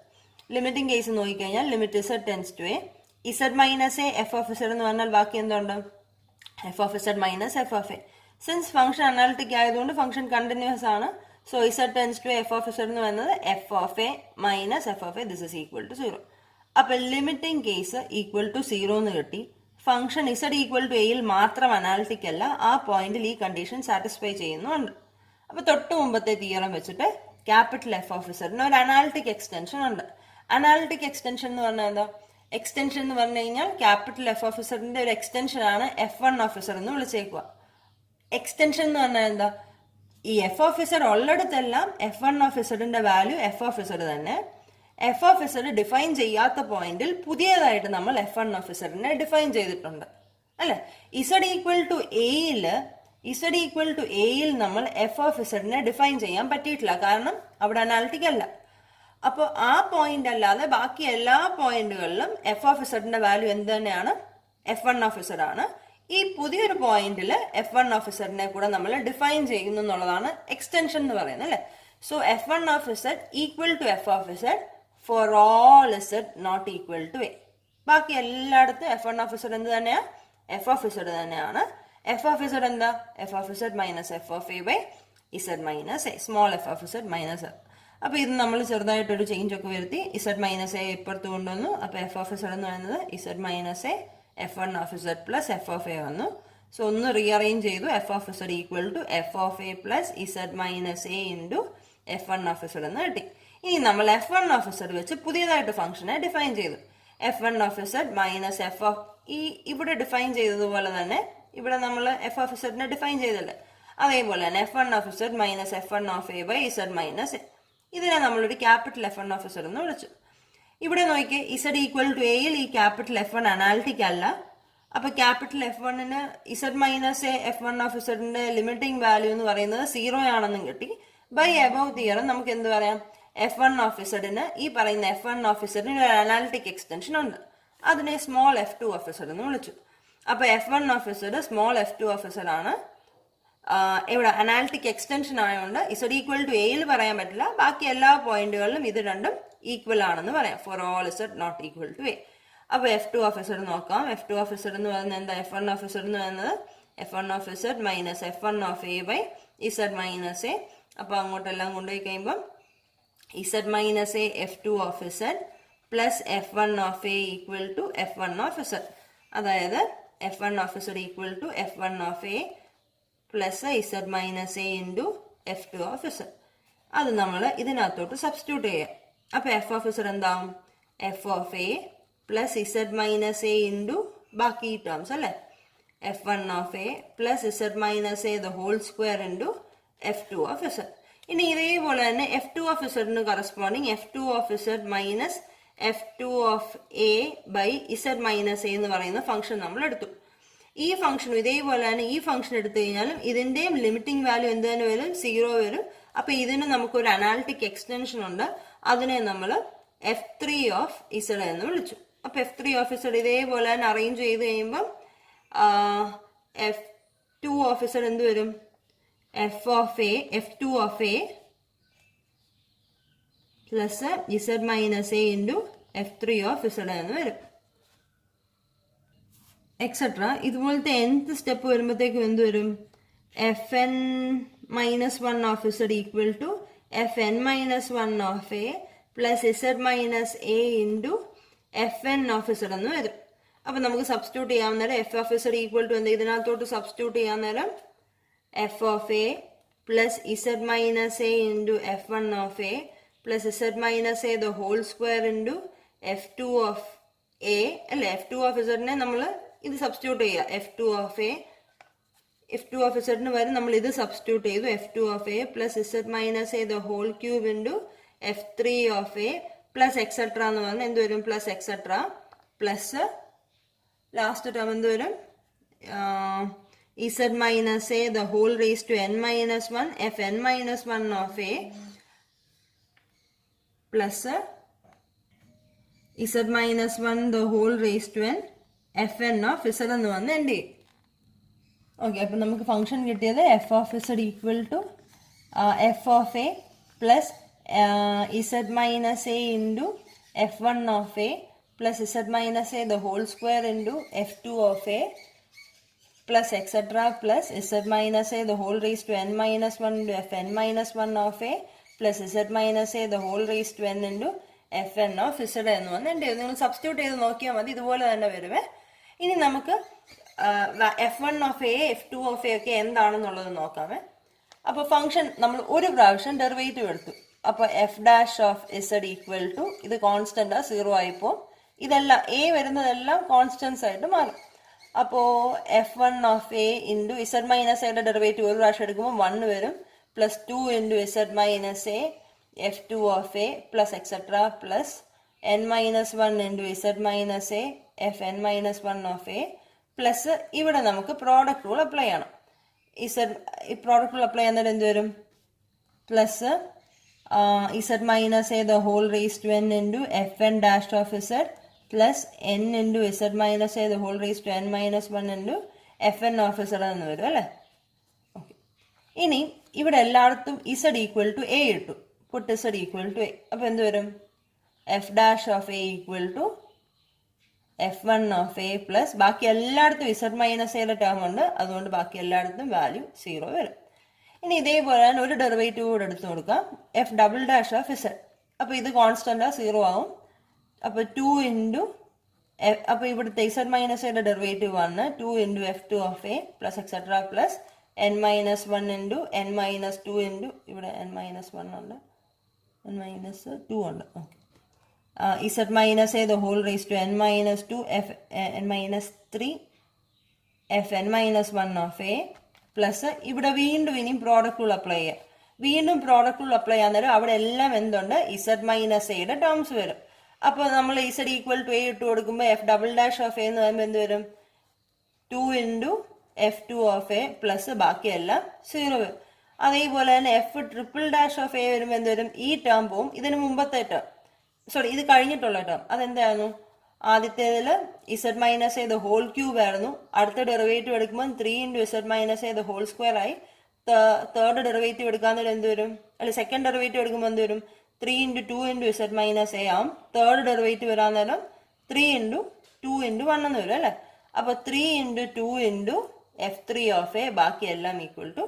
Limiting case നോക്കിക്കഴിഞ്ഞാൽ limit Z tends to A Z minus A F of Z എന്ന് പറഞ്ഞാൽ ബാക്കി എന്തുണ്ട്? F of Z minus F of a. Since function analytic ആയതുകൊണ്ട് function continuous ആണ്. So Z tends to F of Z എന്ന് പറയുന്നത് F of A minus F of A, this is equal to 0. അപ്പൊ limiting case equal to 0 എന്ന് കിട്ടി. Function Z equal to എയിൽ മാത്രം analytic അല്ല, ആ പോയിന്റിൽ ഈ കണ്ടീഷൻ സാറ്റിസ്ഫൈ ചെയ്യുന്നുണ്ട്. അപ്പൊ തൊട്ട് മുമ്പത്തെ തിയറം വെച്ചിട്ട് ക്യാപിറ്റൽ എഫ് ഓഫ് ഇസഡിന് ഒരു അനാലിറ്റിക് എക്സ്റ്റൻഷൻ ഉണ്ട്. അനാലിറ്റിക് എക്സ്റ്റൻഷൻ എന്ന് പറഞ്ഞാൽ എന്താ? എക്സ്റ്റൻഷൻ എന്ന് പറഞ്ഞു കഴിഞ്ഞാൽ ക്യാപിറ്റൽ എഫ് ഓഫ് ഇസഡിന്റെ ഒരു എക്സ്റ്റൻഷൻ ആണ് എഫ് വൺ ഓഫ് ഇസഡ് എന്ന് വിളിച്ചേക്കുക. എക്സ്റ്റൻഷൻ എന്ന് പറഞ്ഞാൽ എന്താ? ഈ എഫ് ഓഫ് ഇസഡ് ഉള്ളിടത്തെല്ലാം എഫ് വൺ ഓഫ് ഇസഡിന്റെ വാല്യൂ എഫ് ഓഫ് ഇസഡ് തന്നെ. എഫ് ഓഫ് ഇസഡ് ഡിഫൈൻ ചെയ്യാത്ത പോയിന്റിൽ പുതിയതായിട്ട് നമ്മൾ എഫ് വൺ ഓഫ് ഇസഡിനെ ഡിഫൈൻ ചെയ്തിട്ടുണ്ട്, അല്ലെ? ഇസഡ് ഈക്വൽ ടു എയിൽ നമ്മൾ എഫ് ഓഫ് ഇസഡിനെ ഡിഫൈൻ ചെയ്യാൻ പറ്റിയിട്ടില്ല, കാരണം അവിടെ അനാലിറ്റിക് അല്ല. അപ്പോൾ ആ പോയിന്റ് അല്ലാതെ ബാക്കി എല്ലാ പോയിന്റുകളിലും എഫ് ഓഫ് ഇസഡിന്റെ വാല്യൂ എന്ത് തന്നെയാണ്? എഫ് വൺ ഓഫ് ഇസഡ് ആണ്. ഈ പുതിയൊരു പോയിന്റിൽ എഫ് വൺ ഓഫ് ഇസഡിനെ കൂടെ നമ്മൾ ഡിഫൈൻ ചെയ്യുന്നു എന്നുള്ളതാണ് എക്സ്റ്റൻഷൻ എന്ന് പറയുന്നത്, അല്ലെ? So F one of Z equal to F of Z for all Z not equal to A. ബാക്കി എല്ലായിടത്തും എഫ് വൺ ഓഫ് ഇസഡ് എന്ത് തന്നെയാണ്? എഫ് ഓഫ് ഇസഡ് തന്നെയാണ്. എഫ് ഓഫ് ഇസഡ് എന്താ? F of Z minus F of A by Z minus A, small F of Z minus. അപ്പൊ ഇത് നമ്മൾ ചെറുതായിട്ടൊരു ചേഞ്ച് ഒക്കെ വരുത്തി ഇസഡ് മൈനസ് എ ഇപ്പുറത്ത് കൊണ്ടുവന്നു. അപ്പൊ എഫ് ഓഫ് ഇസഡ് എന്ന് പറയുന്നത് Z minus A F one of Z plus F of A വന്നു. സോ ഒന്ന് റീഅറേഞ്ച് ചെയ്തു. F of Z equal to F of A plus Z minus A into F one of Z എന്ന് കിട്ടി. ഇനി നമ്മൾ f one of Z വെച്ച് പുതിയതായിട്ട് ഫംഗ്ഷനെ ഡിഫൈൻ ചെയ്തു. F one of Z minus F of, ഈ ഇവിടെ ഡിഫൈൻ ചെയ്തതുപോലെ തന്നെ ഇവിടെ നമ്മൾ എഫ് ഓഫ് ഇസഡിനെ ഡിഫൈൻ ചെയ്തല്ലേ, അതേപോലെ തന്നെ F one of Z minus F one of A by Z minus A. ഇതിനെ നമ്മളൊരു capital F one of Z എന്ന് വിളിച്ചു. ഇവിടെ നോക്കിയേ, ഇസഡ് ഈക്വൽ ടു എയിൽ ഈ ക്യാപിറ്റൽ എഫ് വൺ അനാലിറ്റിക് അല്ല. അപ്പൊ ക്യാപിറ്റൽ എഫ് വണ്ണിന് z minus A F one of ഇസഡിന്റെ ലിമിറ്റിംഗ് വാല്യൂ എന്ന് പറയുന്നത് 0 ആണെന്നും കിട്ടി. ബൈ അബവ് തിയറം നമുക്ക് എന്ത് പറയാം? എഫ് വൺ ഓഫ് ഇസഡിന്, ഈ പറയുന്ന എഫ് വൺ ഓഫ് ഇസഡിന് ഒരു അനാലിറ്റിക് എക്സ്റ്റൻഷൻ ഉണ്ട്. അതിനെ small F two of Z എന്ന് വിളിച്ചു. അപ്പൊ F one of z small F two of Z ആണ്. ഇവിടെ അനാലിറ്റിക് എക്സ്റ്റൻഷൻ ആയതുകൊണ്ട് ഇസഡ് ഈക്വൽ ടു എയിൽ പറയാൻ പറ്റില്ല, ബാക്കി എല്ലാ പോയിന്റുകളിലും ഇത് രണ്ടും ഈക്വൽ ആണെന്ന് പറയാം. For all Z not equal to A. അപ്പൊ എഫ് ടു ഓഫ് ഇസഡ് നോക്കാം. എഫ് ടു ഓഫ് ഇസഡ് എന്ന് പറയുന്നത് എന്താ? എഫ് വൺ ഓഫ് ഇസഡ് എന്ന് പറയുന്നത് F one of Z minus F one of A by Z minus A. അപ്പൊ അങ്ങോട്ടെല്ലാം കൊണ്ടുപോയി കഴിയുമ്പോൾ Z minus A F two of Z plus F one of A equal to F one of Z. അതായത് F one of Z equal to F one of A plus Z minus A into f two of z. അത് നമ്മൾ ഇതിനകത്തോട്ട് substitute ചെയ്യാം. അപ്പൊ F of z എന്താവും? F of A plus Z minus A into ബാക്കി terms അല്ലേ, f one of A plus Z minus A the whole square into f two of z. ഇനി ഇതേപോലെ തന്നെ എഫ് ടു ഓഫ് ഇസഡിന് corresponding f two of Z minus f two of A by Z minus a എന്ന് പറയുന്ന function നമ്മൾ എടുത്തു. ഈ ഫംഗ്ഷനും ഇതേപോലെ തന്നെ ഈ ഫംഗ്ഷൻ എടുത്തു കഴിഞ്ഞാലും ഇതിന്റെയും ലിമിറ്റിംഗ് വാല്യൂ എന്ത് തന്നെ വരും? 0 വരും. അപ്പൊ ഇതിന് നമുക്കൊരു അനാലിറ്റിക് എക്സ്റ്റൻഷൻ ഉണ്ട്. അതിനെ നമ്മൾ എഫ് ത്രീ ഓഫ് ഇസഡ് എന്ന് വിളിച്ചു. അപ്പൊ എഫ് ത്രീ ഓഫ് ഇസഡ് ഇതേപോലെ തന്നെ അറേഞ്ച് ചെയ്ത് കഴിയുമ്പോൾ എഫ് ടു ഓഫ് ഇസഡ് എന്ത് വരും? F of A F two of A plus Z minus A into F three of Z എന്ന് വരും, എക്സെട്ര. ഇതുപോലത്തെ nth സ്റ്റെപ്പ് വരുമ്പോഴത്തേക്കും എന്ത് വരും? F N minus one of Z equal to F N minus one of A plus Z minus A into F N of Z എന്ന് വരും. അപ്പൊ നമുക്ക് സബ്സ്റ്റിറ്റ്യൂട്ട് ചെയ്യാൻ നേരം F of Z equal to എന്താ? ഇതിനകത്തോട്ട് സബ്സ്റ്റിറ്റ്യൂട്ട് ചെയ്യാൻ നേരം F of A plus z minus a into f1 of a plus z minus a the whole square into f2 of a അല്ലേ f2 of zനെ നമ്മൾ ഇത് substitute ചെയ്യുക f2 of a f2 of zന് വരെ നമ്മൾ ഇത് substitute ചെയ്തു f2 of a plus z minus a the whole cube into f3 of a plus etc എന്ന് പറഞ്ഞാൽ എന്ത് വരും plus etc plus last term എന്ത് വരും z minus a the whole raised to n minus 1 fn minus 1 of a plus z minus 1 the whole raised to n fn of z എന്ന് വന്ന് end ചെയ്യും. Okay, അപ്പം നമുക്ക് function കിട്ടിയത് f of z equal to f of a plus z minus a into f1 of a plus z minus a the whole square into f2 of a plus etc plus z minus a the whole raised to n minus 1 into fn minus 1 of a plus z minus a the whole raised to n into fn of z എന്ന് വന്ന് എൻ്റെ നിങ്ങൾ substitute ചെയ്ത് നോക്കിയാൽ മതി, ഇതുപോലെ തന്നെ വരുവേ. ഇനി നമുക്ക് f1 of a f2 of a ഒക്കെ എന്താണെന്നുള്ളത് നോക്കാമേ. അപ്പോൾ ഫംഗ്ഷൻ നമ്മൾ ഒരു പ്രാവശ്യം ഡെറിവേറ്റീവ് എടുത്തു. അപ്പോൾ F dash of z equal to ഇത് കോൺസ്റ്റന്റ് 0 ആയിപ്പോ ഇതെല്ലാം a വരുന്നതെല്ലാം കോൺസ്റ്റൻസ് ആയിട്ട് മാറും. അപ്പോൾ f1 of a into z minus എയുടെ ഡെറിവേറ്റീവ് ഒരു പ്രാവശ്യം എടുക്കുമ്പോൾ 1 വരും plus 2 into z minus A f2 of a plus etcetera plus n minus 1 into z minus A fn minus 1 of a plus ഇവിടെ നമുക്ക് പ്രോഡക്റ്റ് റൂൾ അപ്ലൈ ചെയ്യണം. ഈ product rule apply ചെയ്യുന്നത് എന്ത് വരും plus z minus a the whole raised to n into fn dash of z plus n into z minus a the whole raised to n minus 1 into fn of z എന്ന് വരും അല്ലേ. Okay, ഇനി ഇവിടെ എല്ലായിടത്തും z equal to a ഇട്ടു, put z equal to a. അപ്പോൾ എന്ത് വരും f dash of a equal to f1 of a plus ബാക്കി എല്ലായിടത്തും z മൈനസ് എയുടെ ടേം ഉണ്ട്, അതുകൊണ്ട് ബാക്കി എല്ലായിടത്തും വാല്യൂ 0 വരും. ഇനി ഇതേപോലെ തന്നെ ഒരു ഡെറിവേറ്റീവ് കൂടെ എടുത്തു കൊടുക്കാം, F double dash of z. അപ്പോൾ ഇത് കോൺസ്റ്റന്റ് 0 ആവും. അപ്പോൾ 2 ഇൻറ്റു അപ്പോൾ ഇവിടുത്തെ z മൈനസ് എയുടെ ഡെറിവേറ്റീവ് ആണ് 2 into f2 of a plus etcetera plus n minus 1 into n minus 2 into ഇവിടെ n മൈനസ് 1 ഉണ്ട്, n മൈനസ് 2 ഉണ്ട്. Okay, z minus A the whole raise to n minus 2 n minus 3 fn minus 1 of a plus ഇവിടെ വീണ്ടും ഇനിയും product rule apply ചെയ്യുക. വീണ്ടും product rule apply ചെയ്യാൻ നേരം അവിടെ എല്ലാം എന്തുണ്ട് z മൈനസ് എയുടെ ടേംസ് വരും. അപ്പോൾ നമ്മൾ z ഈക്വൽ ടു a ഇട്ട് കൊടുക്കുമ്പോൾ F double dash of A എന്ന് പറയുമ്പോൾ എന്ത് വരും 2 into f2 of A plus ബാക്കിയെല്ലാം 0 വരും. അതേപോലെ തന്നെ F triple dash of A വരുമ്പോൾ എന്ത് വരും ഈ ടേം പോവും, ഇതിന് മുമ്പത്തെ ടേം സോറി ഇത് കഴിഞ്ഞിട്ടുള്ള ടേം അതെന്തായിരുന്നു ആദ്യത്തേതിൽ z minus A the whole cube ആയിരുന്നു, അടുത്ത ഡെറിവേറ്റീവ് എടുക്കുമ്പോൾ 3 into z minus A the whole square ആയി. തേർഡ് ഡെറിവേറ്റീവ് എടുക്കാൻ നേരം എന്ത് വരും അല്ല സെക്കൻഡ് ഡെറിവേറ്റീവ് എടുക്കുമ്പോൾ എന്ത് വരും 3 into 2 into z minus A ആവും. തേർഡ് ഡെറിവേറ്റീവ് വരാൻ നേരം 3 ഇൻറ്റു 2 ഇൻറ്റു 1 എന്ന് വരും അല്ലേ. അപ്പോൾ 3 into 2 into f3 of A ബാക്കി എല്ലാം ഈക്വൽ ടു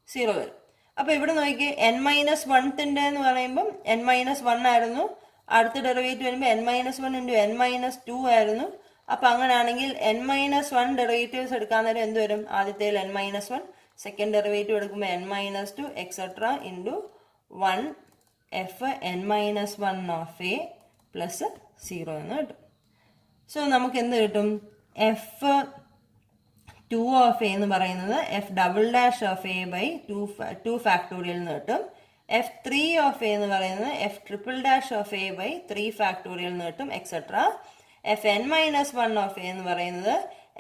0 വരും. അപ്പോൾ ഇവിടെ നോക്കി n മൈനസ് 1 എന്ന് പറയുമ്പം n മൈനസ് 1 ആയിരുന്നു, അടുത്ത ഡെറിവേറ്റീവ് വരുമ്പോൾ n minus 1 into n minus 2 ആയിരുന്നു. അപ്പം അങ്ങനെയാണെങ്കിൽ n മൈനസ് 1 ഡെറിവേറ്റീവ്സ് എടുക്കാൻ നേരം എന്ത് വരും ആദ്യത്തേൽ n മൈനസ് 1, സെക്കൻഡ് ഡെറിവേറ്റീവ് എടുക്കുമ്പോൾ n minus 2 etcetera into 1 F n minus 1 of A plus 0 എന്ന് കിട്ടും. സോ നമുക്ക് എന്ത് കിട്ടും എഫ് 2 ഓഫ് എ എന്ന് പറയുന്നത് F double dash of A by 2 factorial എന്ന് കിട്ടും. എഫ് 3 ഓഫ് എ എന്ന് പറയുന്നത് F triple dash of A by 3 factorial എന്ന് കിട്ടും etcetera. F N minus 1 of A എന്ന് പറയുന്നത്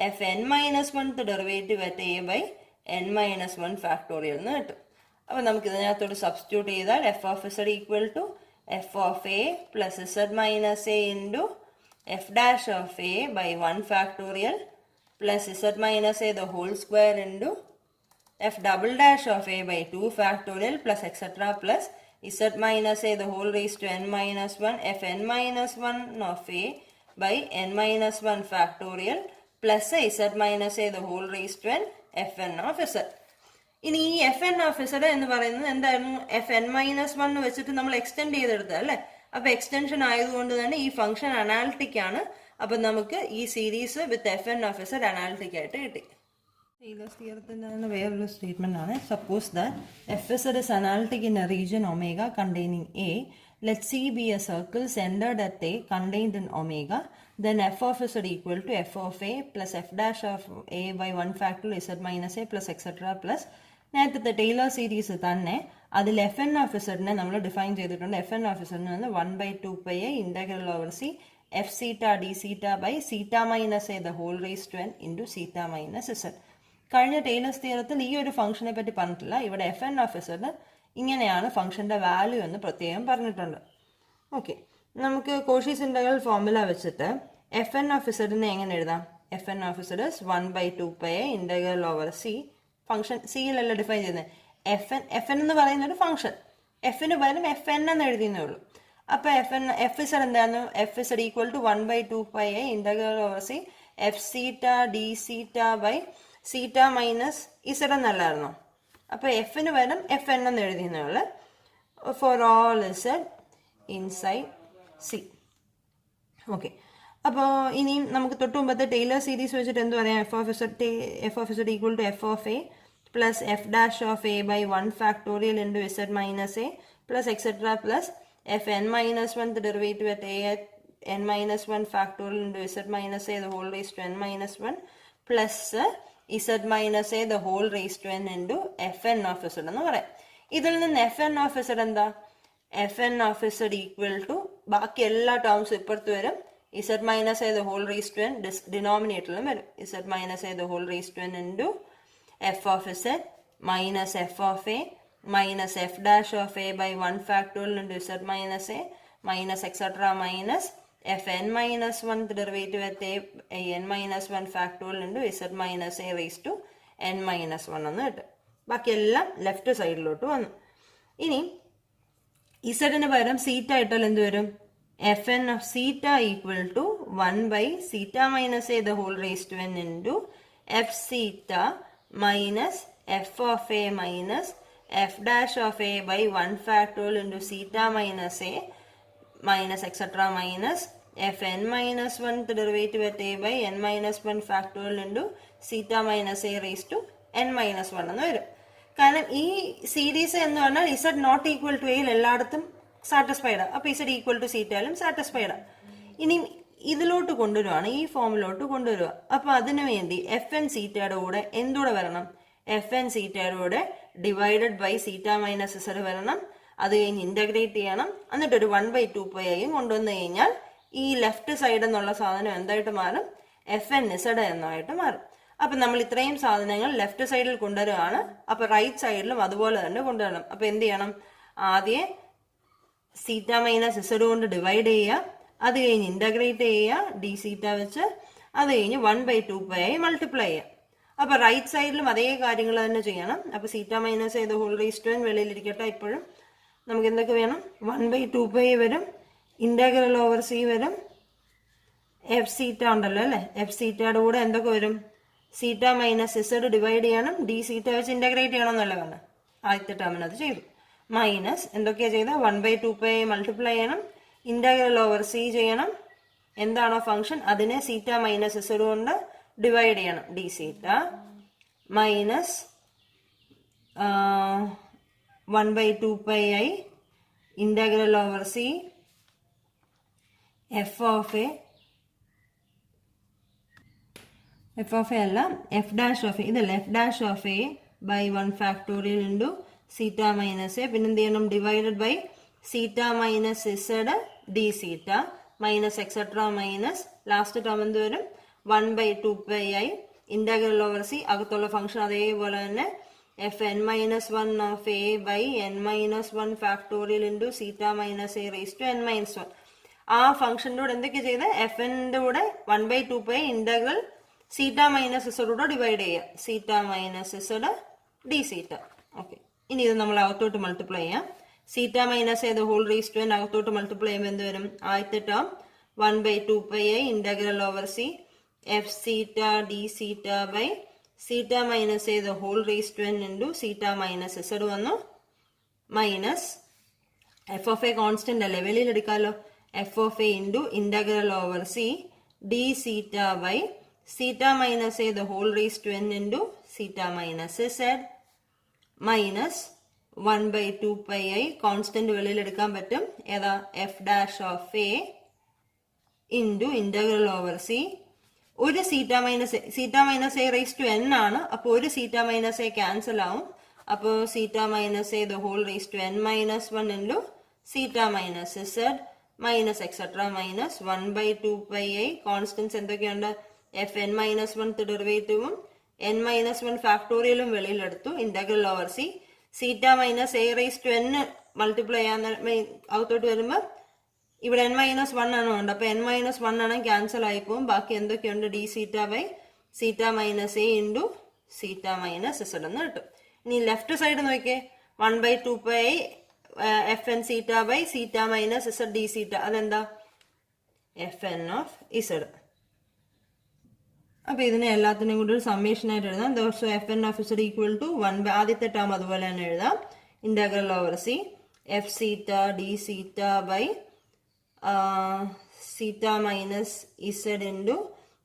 F N minus 1 derivative at A by N minus 1 factorial എന്ന് കിട്ടും. അപ്പോൾ നമുക്ക് ഇതിനകത്തോട് സബ്സ്റ്റിറ്റ്യൂട്ട് ചെയ്താൽ F of z equal to F of A plus z minus A into F dash of A by 1 factorial plus z minus A the whole square into f double dash of a by 2 factorial plus etc plus z minus a the whole raised to n minus 1 fn minus 1 of a by n minus 1 factorial plus z minus a the whole raised to n fn of z. ഇനി ഈ fn of z എന്ന് പറയുന്നത് എന്തായിരുന്നു fn minus 1 വെച്ചിട്ട് നമ്മൾ extend ചെയ്തെടുത്തത് അല്ലേ. അപ്പോൾ എക്സ്റ്റൻഷൻ ആയതുകൊണ്ട് തന്നെ ഈ ഫംഗ്ഷൻ അനാലിറ്റിക് ആണ്. അപ്പം നമുക്ക് ഈ series with fn of z analytic ആയിട്ട് കിട്ടി. Taylor's theorem വേറൊരു സ്റ്റേറ്റ്മെന്റ് ആണ്. Suppose that Fz is analytic in a region omega containing A. Let C be a circle centered at A contained in omega. Then f of z equal to f of a plus f dash of a by 1 factorial z minus a plus etc. plus നേരത്തെ Taylor series തന്നെ അതിൽ F N of ഇസഡിനെ നമ്മൾ define ചെയ്തിട്ടുണ്ട്. F N of ഇസഡിന് വന്ന് 1/2 integral over C F zeta D zeta by zeta minus A the whole raise to N into zeta minus z. കഴിഞ്ഞ Taylor's തിയറത്തിൽ ഈ ഒരു ഫംഗ്ഷനെ പറ്റി പറഞ്ഞിട്ടില്ല. ഇവിടെ എഫ് എൻ ഓഫ് ഇസഡ് ഇങ്ങനെയാണ് ഫംഗ്ഷന്റെ വാല്യൂ എന്ന് പ്രത്യേകം പറഞ്ഞിട്ടുണ്ട്. ഓക്കെ, നമുക്ക് കോഷീസ് ഇന്റഗ്രൽ ഫോർമുല വെച്ചിട്ട് എഫ് എൻ ഓഫ് ഇസഡിനെ എങ്ങനെ എഴുതാം? F N of z 1/2 integral over c. Function സിയിലല്ല ഡിഫൈൻ ചെയ്യുന്നത്. എഫ് എൻ എന്ന് പറയുന്ന ഒരു ഫംഗ്ഷൻ, എഫിന് പകരം എഫ് എൻ എന്ന് എഴുതിയെന്നേ ഉള്ളൂ. അപ്പൊ എഫ് ഇസഡ് എന്തായിരുന്നു? F z equal to 1/2 integral over C F zeta D zeta by zeta minus z എന്നല്ലായിരുന്നോ? അപ്പൊ എഫിന് പകരം എഫ് എൻ എന്ന് എഴുതിയെന്നേ ഉള്ളു. For all z inside c. Okay, അപ്പോൾ ഇനിയും നമുക്ക് തൊട്ട് മുമ്പത്തെ ടൈലർ സീരീസ് വെച്ചിട്ട് എന്ത് പറയാം? F of Z equal to F of A plus F dash of A by 1 factorial into Z minus A plus etcetera plus F N minus 1 the derivative at a at n minus 1 factorial into z minus a the whole raised to n minus 1 plus z minus a the whole raised to n into fn of z എന്ന് പറയാം. ഇതിൽ നിന്ന് fn of z എന്താ? fn of z equal to ബാക്കി എല്ലാ ടേംസും ഇപ്പുറത്ത് വരും. z minus a the whole raised to n ഡിനോമിനേറ്ററിലും വരും. z minus a the whole raised to n into f of z minus f of a minus f dash of a by 1 factorial into z minus a minus etc. minus fn minus 1 the derivative at a n minus 1 factorial into z minus a raised to n minus 1 എന്ന് കിട്ടും. ബാക്കിയെല്ലാം left സൈഡിലോട്ട് വന്നു. ഇനി ഇസഡിന് പകരം സീറ്റ ഇട്ടാൽ എന്ത് വരും? F N of zeta equal to 1 zeta minus A the whole raise to N into f zeta minus F of A minus f dash of a by 1 factorial into theta minus a minus etc. minus fn minus 1 the derivative at a by n minus 1 factorial into theta minus a raised to n minus 1 എന്ന് വരും. കാരണം ഈ series എന്ന് പറഞ്ഞാൽ Z not equal to എയിൽ എല്ലായിടത്തും satisfied. അപ്പൊ Z equal to സീറ്റയിലും satisfied. ഇനി ഇതിലോട്ട് കൊണ്ടുവരുവാണ്, ഈ ഫോമിലോട്ട് കൊണ്ടുവരിക. അപ്പൊ അതിനു വേണ്ടി എഫ് എൻ സീറ്റയുടെ കൂടെ എന്തുകൂടെ വരണം? എഫ് എൻ സീറ്റയുടെ കൂടെ divided by zeta minus Z വരണം. അത് കഴിഞ്ഞ് ഇന്റഗ്രേറ്റ് ചെയ്യണം. എന്നിട്ടൊരു 1/2 കൊണ്ടുവന്നു കഴിഞ്ഞാൽ ഈ ലെഫ്റ്റ് സൈഡ് എന്നുള്ള സാധനം എന്തായിട്ട് മാറും? എഫ് എൻ ഇസഡ് എന്നായിട്ട് മാറും. അപ്പൊ നമ്മൾ ഇത്രയും സാധനങ്ങൾ ലെഫ്റ്റ് സൈഡിൽ കൊണ്ടുവരുവാണ്. അപ്പൊ റൈറ്റ് സൈഡിലും അതുപോലെ തന്നെ കൊണ്ടുവരണം. അപ്പൊ എന്ത് ചെയ്യണം? ആദ്യം സീറ്റ മൈനസ് ഇസഡ് കൊണ്ട് ഡിവൈഡ് ചെയ്യുക, അത് കഴിഞ്ഞ് ഇന്റഗ്രേറ്റ് ചെയ്യുക ഡി സീറ്റ വെച്ച്, അത് കഴിഞ്ഞ് 1/2 മൾട്ടിപ്ലൈ ചെയ്യുക. അപ്പൊ റൈറ്റ് സൈഡിലും അതേ കാര്യങ്ങൾ തന്നെ ചെയ്യണം. അപ്പൊ സീറ്റ മൈനസ് ചെയ്ത് ഹോൾ റേസ് ടു എൻ വെളിയിലിരിക്കട്ടെ. ഇപ്പോഴും നമുക്ക് എന്തൊക്കെ വേണം? 1/2 വരും, ഇന്റഗ്രൽ ഓവർ സി വരും, എഫ് സീറ്റ ഉണ്ടല്ലോ അല്ലെ, എഫ് സീറ്റയുടെ കൂടെ എന്തൊക്കെ വരും? സീറ്റ മൈനസ് ഇസഡ് ഡിവൈഡ് ചെയ്യണം, ഡി സീറ്റ വെച്ച് ഇന്റഗ്രേറ്റ് ചെയ്യണം എന്നല്ല പറഞ്ഞത്. ആദ്യത്തെ ടേമിന് അത് ചെയ്തു. മൈനസ് എന്തൊക്കെയാ ചെയ്ത? 1/2 മൾട്ടിപ്ലൈ ചെയ്യണം, ഇന്റഗ്രൽ ഓവർ സി ചെയ്യണം, എന്താണോ ഫംഗ്ഷൻ അതിനെ സീറ്റ മൈനസ് ഇസഡ് കൊണ്ട് ഡിവൈഡ് ചെയ്യണം, d zeta minus 1/2 integral over C f of a അല്ല എഫ് ഡാഷ് ഓഫ് എ, ഇതല്ല f dash of A by 1 factorial into zeta minus a, പിന്നെ എന്ത് ചെയ്യണം? Divided by zeta minus Z D zeta minus etcetera minus last term എന്ത് വരും? 1/2 integral over c, അകത്തുള്ള function അതേപോലെ തന്നെ f N minus 1 of A by N minus 1 factorial into zeta minus A raise to n minus 1. ആ ഫംഗ്ഷൻ്റെ കൂടെ എന്തൊക്കെ ചെയ്ത്? F എൻ്റെ കൂടെ 1/2 ഇന്റഗ്രൽ സീറ്റ മൈനസ് ഇസഡോടെ ഡിവൈഡ് ചെയ്യുക, zeta minus Z D zeta. Okay, ഇനി ഇത് നമ്മൾ അകത്തോട്ട് മൾട്ടിപ്ലൈ ചെയ്യാം. സീറ്റ മൈനസ് ചെയ്ത് ഹോൾ റേസ് ടു എൻ അകത്തോട്ട് മൾട്ടിപ്ലൈ ചെയ്യുമ്പോൾ എന്ത് വരും? ആദ്യത്തെ term 1/2 integral over C F zeta D zeta by zeta minus ചെയ്ത് whole raise to N into zeta minus z വന്നു, minus F of a constant അല്ലേ, വെളിയിൽ എടുക്കാമല്ലോ, f of a into integral over C D zeta by zeta minus ചെയ്ത് whole raise to N into zeta minus z minus 1/2 pi i constant വെളിയിൽ എടുക്കാൻ പറ്റും. ഏതാ? F dash of a into integral over C. ഒരു zeta minus A raise to n ആണ്. അപ്പോൾ ഒരു zeta minus a cancel ആവും. അപ്പോൾ zeta minus A the whole raise to n minus 1 into zeta minus z minus etcetera minus 1/2 pi i. Constants എന്തൊക്കെയുണ്ട്? F N minus 1 ഡെറിവേറ്റീവും n minus 1 ഫാക്ടോറിയലും വെളിയിലെടുത്തു. Integral over C zeta minus A raise to n multiply ചെയ്യാൻ അകത്തോട്ട് വരുമ്പോൾ ഇവിടെ n minus 1 ആണ് ഉണ്ട്. അപ്പോൾ n മൈനസ് 1 ആണ് ക്യാൻസൽ ആയി പോകും. ബാക്കി എന്തൊക്കെയുണ്ട്? D zeta by zeta minus A into zeta minus Z എന്ന് കിട്ടും. ഇനി ലെഫ്റ്റ് സൈഡ് നോക്കിയേ, 1/2 pi F N zeta by zeta minus Z D zeta. അതെന്താ? F N of Z. അപ്പോൾ ഇതിനെ എല്ലാത്തിനും കൂടി ഒരു സമ്മേഷനായിട്ട് എഴുതാം. So F N of Z equal to 1 ആദ്യത്തെ ടേം അതുപോലെ തന്നെ എഴുതാം. Integral over C F zeta D zeta by zeta minus Z into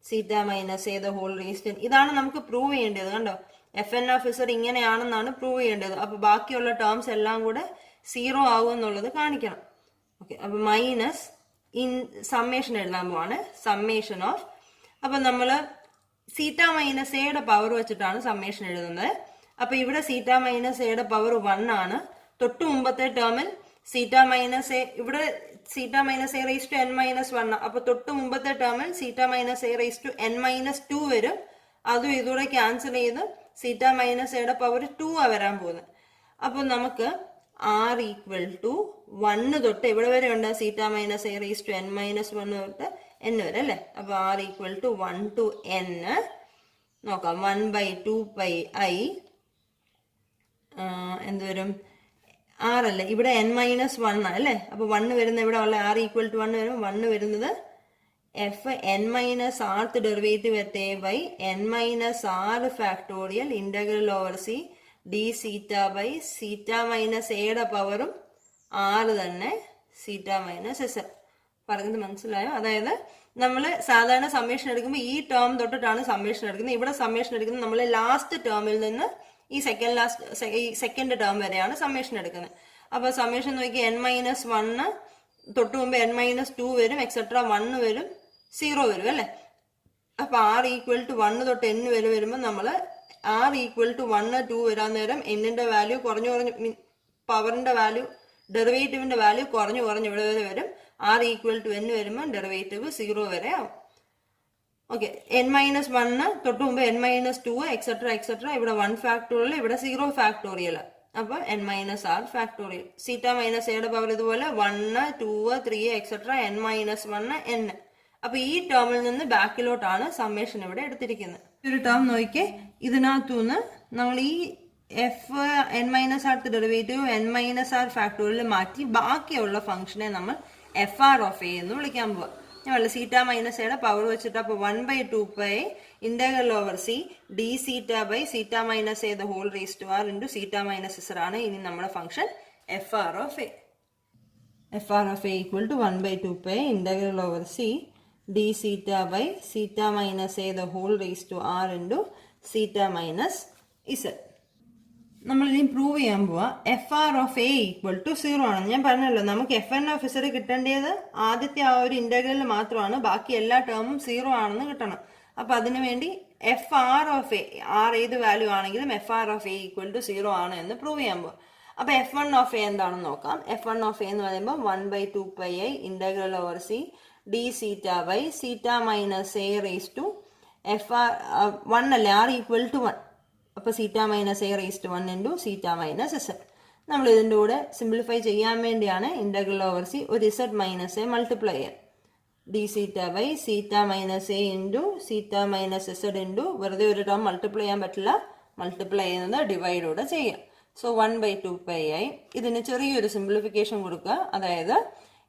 zeta minus A the whole raise to. ഇതാണ് നമുക്ക് പ്രൂവ് ചെയ്യേണ്ടത്. കണ്ടോ? എഫ് എൻ ഓഫ് ഇസഡ് ഇങ്ങനെയാണെന്നാണ് prove ചെയ്യേണ്ടത്. അപ്പോൾ ബാക്കിയുള്ള ടേംസ് എല്ലാം കൂടെ 0 ആവും എന്നുള്ളത് കാണിക്കണം. ഓക്കെ, അപ്പോൾ മൈനസ് ഇൻ സമ്മേഷൻ എഴുതാൻ പോവാണ്. സമ്മേഷൻ ഓഫ്, അപ്പം നമ്മൾ സീറ്റ മൈനസ് എയുടെ പവർ വെച്ചിട്ടാണ് സമ്മേഷൻ എഴുതുന്നത്. അപ്പോൾ ഇവിടെ സീറ്റ മൈനസ് എയുടെ പവർ 1 ആണ്. തൊട്ട് മുമ്പത്തെ ടേമിൽ സീറ്റ മൈനസ് എ, ഇവിടെ zeta minus A raise to n minus 1. അപ്പോൾ തൊട്ട് മുമ്പത്തെ ടേമിൽ zeta minus A raise to n minus 2 വരും. അതും ഇതൂടെ ക്യാൻസൽ ചെയ്ത് സീറ്റ മൈനസ് എയുടെ പവർ 2 ആ വരാൻ പോകുന്നത്. അപ്പോൾ നമുക്ക് ആർ ഈക്വൽ ടു 1 തൊട്ട് ഇവിടെ വരെ ഉണ്ട്. Zeta minus A raise to n minus 1 തൊട്ട് n വരെ അല്ലേ. അപ്പോൾ R equal to 1 to n നോക്കാം. 1/2 pi i എന്ത് വരും? ആറല്ലേ, ഇവിടെ n മൈനസ് 1 അല്ലേ. അപ്പോൾ 1 വരുന്ന ഇവിടെ ഉള്ള ആർ ഈക്വൽ ടു 1 വരും. 1 വരുന്നത് F N minus rth derivative at A by n minus R factorial integral over C D zeta by zeta minus എയുടെ പവറും 6 തന്നെ സീറ്റ മൈനസ് എസ്. പറഞ്ഞത് മനസ്സിലായോ? അതായത് നമ്മൾ സാധാരണ സമ്മേഷൻ എടുക്കുമ്പോൾ ഈ ടേം തൊട്ടിട്ടാണ് സമ്മേഷൻ എടുക്കുന്നത്. ഇവിടെ സമ്മേഷൻ എടുക്കുന്നത് നമ്മൾ ലാസ്റ്റ് ടേമിൽ നിന്ന് ഈ സെക്കൻഡ് ടേം വരെയാണ് സമ്മേഷൻ എടുക്കുന്നത്. അപ്പോൾ സമ്മേഷൻ നോക്കി n മൈനസ് 1 തൊട്ട് മുമ്പ് n മൈനസ് 2 വരും, എക്സെട്ര 1 വരും, 0 വരും അല്ലേ. അപ്പോൾ ആർ ഈക്വൽ ടു 1 തൊട്ട് n വരെ വരുമ്പോൾ നമ്മൾ ആർ ഈക്വൽ ടു 1 2 വരാൻ നേരം എന്നിൻ്റെ വാല്യൂ കുറഞ്ഞു പവറിൻ്റെ വാല്യൂ ഡെറിവേറ്റീവിൻ്റെ വാല്യൂ കുറഞ്ഞു ഇവിടെ വരെ വരും. ആർ ഈക്വൽ ടു n വരുമ്പോൾ ഡെറിവേറ്റീവ് 0 വരെ ആവും. ഓക്കെ, n മൈനസ് 1 തൊട്ട് മുമ്പ് n മൈനസ് 2 എക്സെട്ര ഇവിടെ 1 ഫാക്ടോറിയൽ, ഇവിടെ 0 ഫാക്ടോറിയൽ. അപ്പോൾ n minus R factorial. Zeta minus എയുടെ പവർ ഇതുപോലെ 1 2 3 എക്സെട്ര n മൈനസ് 1 n. അപ്പോൾ ഈ ടേമിൽ നിന്ന് ബാക്കിലോട്ടാണ് സമ്മേഷൻ ഇവിടെ എടുത്തിരിക്കുന്നത്. ഒരു ടേം നോക്കിയേ, ഇതിനകത്തുനിന്ന് നമ്മൾ ഈ F N minus rth derivative n minus R factorial മാറ്റി ബാക്കിയുള്ള ഫംഗ്ഷനെ നമ്മൾ എഫ് ആർ ഓഫ് എ എന്ന് വിളിക്കാൻ പോവാം. ഞങ്ങൾ സീറ്റ മൈനസ് എയുടെ പവർ വെച്ചിട്ട് അപ്പോൾ 1/2 pi integral over C D zeta by zeta minus A the whole raise to R into zeta minus S ആണ് ഇനി നമ്മുടെ function F R of A. F R of A equal to 1/2 pi integral over C D zeta by zeta minus A the whole raise to R into zeta minus Z. നമ്മളിനി prove ചെയ്യാൻ പോവാ F R of A equal to 0 ആണെന്ന്. ഞാൻ പറഞ്ഞല്ലോ, നമുക്ക് F N of Z കിട്ടേണ്ടത് ആദ്യത്തെ ആ ഒരു ഇൻ്റഗ്രലിൽ മാത്രമാണ്. ബാക്കി എല്ലാ ടേമും 0 ആണെന്ന് കിട്ടണം. അപ്പോൾ അതിനു വേണ്ടി F R of A, R ഏത് വാല്യൂ ആണെങ്കിലും F R of A equal to 0 ആണ് എന്ന് പ്രൂവ് ചെയ്യാൻ പോവാം. അപ്പോൾ എഫ് വൺ ഓഫ് എ എന്താണെന്ന് നോക്കാം. എഫ് വൺ ഓഫ് എ എന്ന് പറയുമ്പോൾ 1/2 pi i integral over C D zeta by zeta minus A raise to F R 1 അല്ലേ, ആർ ഈക്വൽ ടു 1. അപ്പോൾ zeta minus A raise to 1 into zeta minus S. നമ്മൾ ഇതിൻ്റെ കൂടെ simplify ചെയ്യാൻ വേണ്ടിയാണ് integral over C ഒരു Z minus A multiply ചെയ്യാം. D zeta by zeta minus A into zeta minus Z into വെറുതെ ഒരു ടേം മൾട്ടിപ്ലൈ ചെയ്യാൻ പറ്റില്ല, മൾട്ടിപ്ലൈ ചെയ്യുന്നത് ഡിവൈഡോടെ ചെയ്യാം. So 1/2 pi i. ഇതിന് ചെറിയൊരു സിംപ്ലിഫിക്കേഷൻ കൊടുക്കുക. അതായത്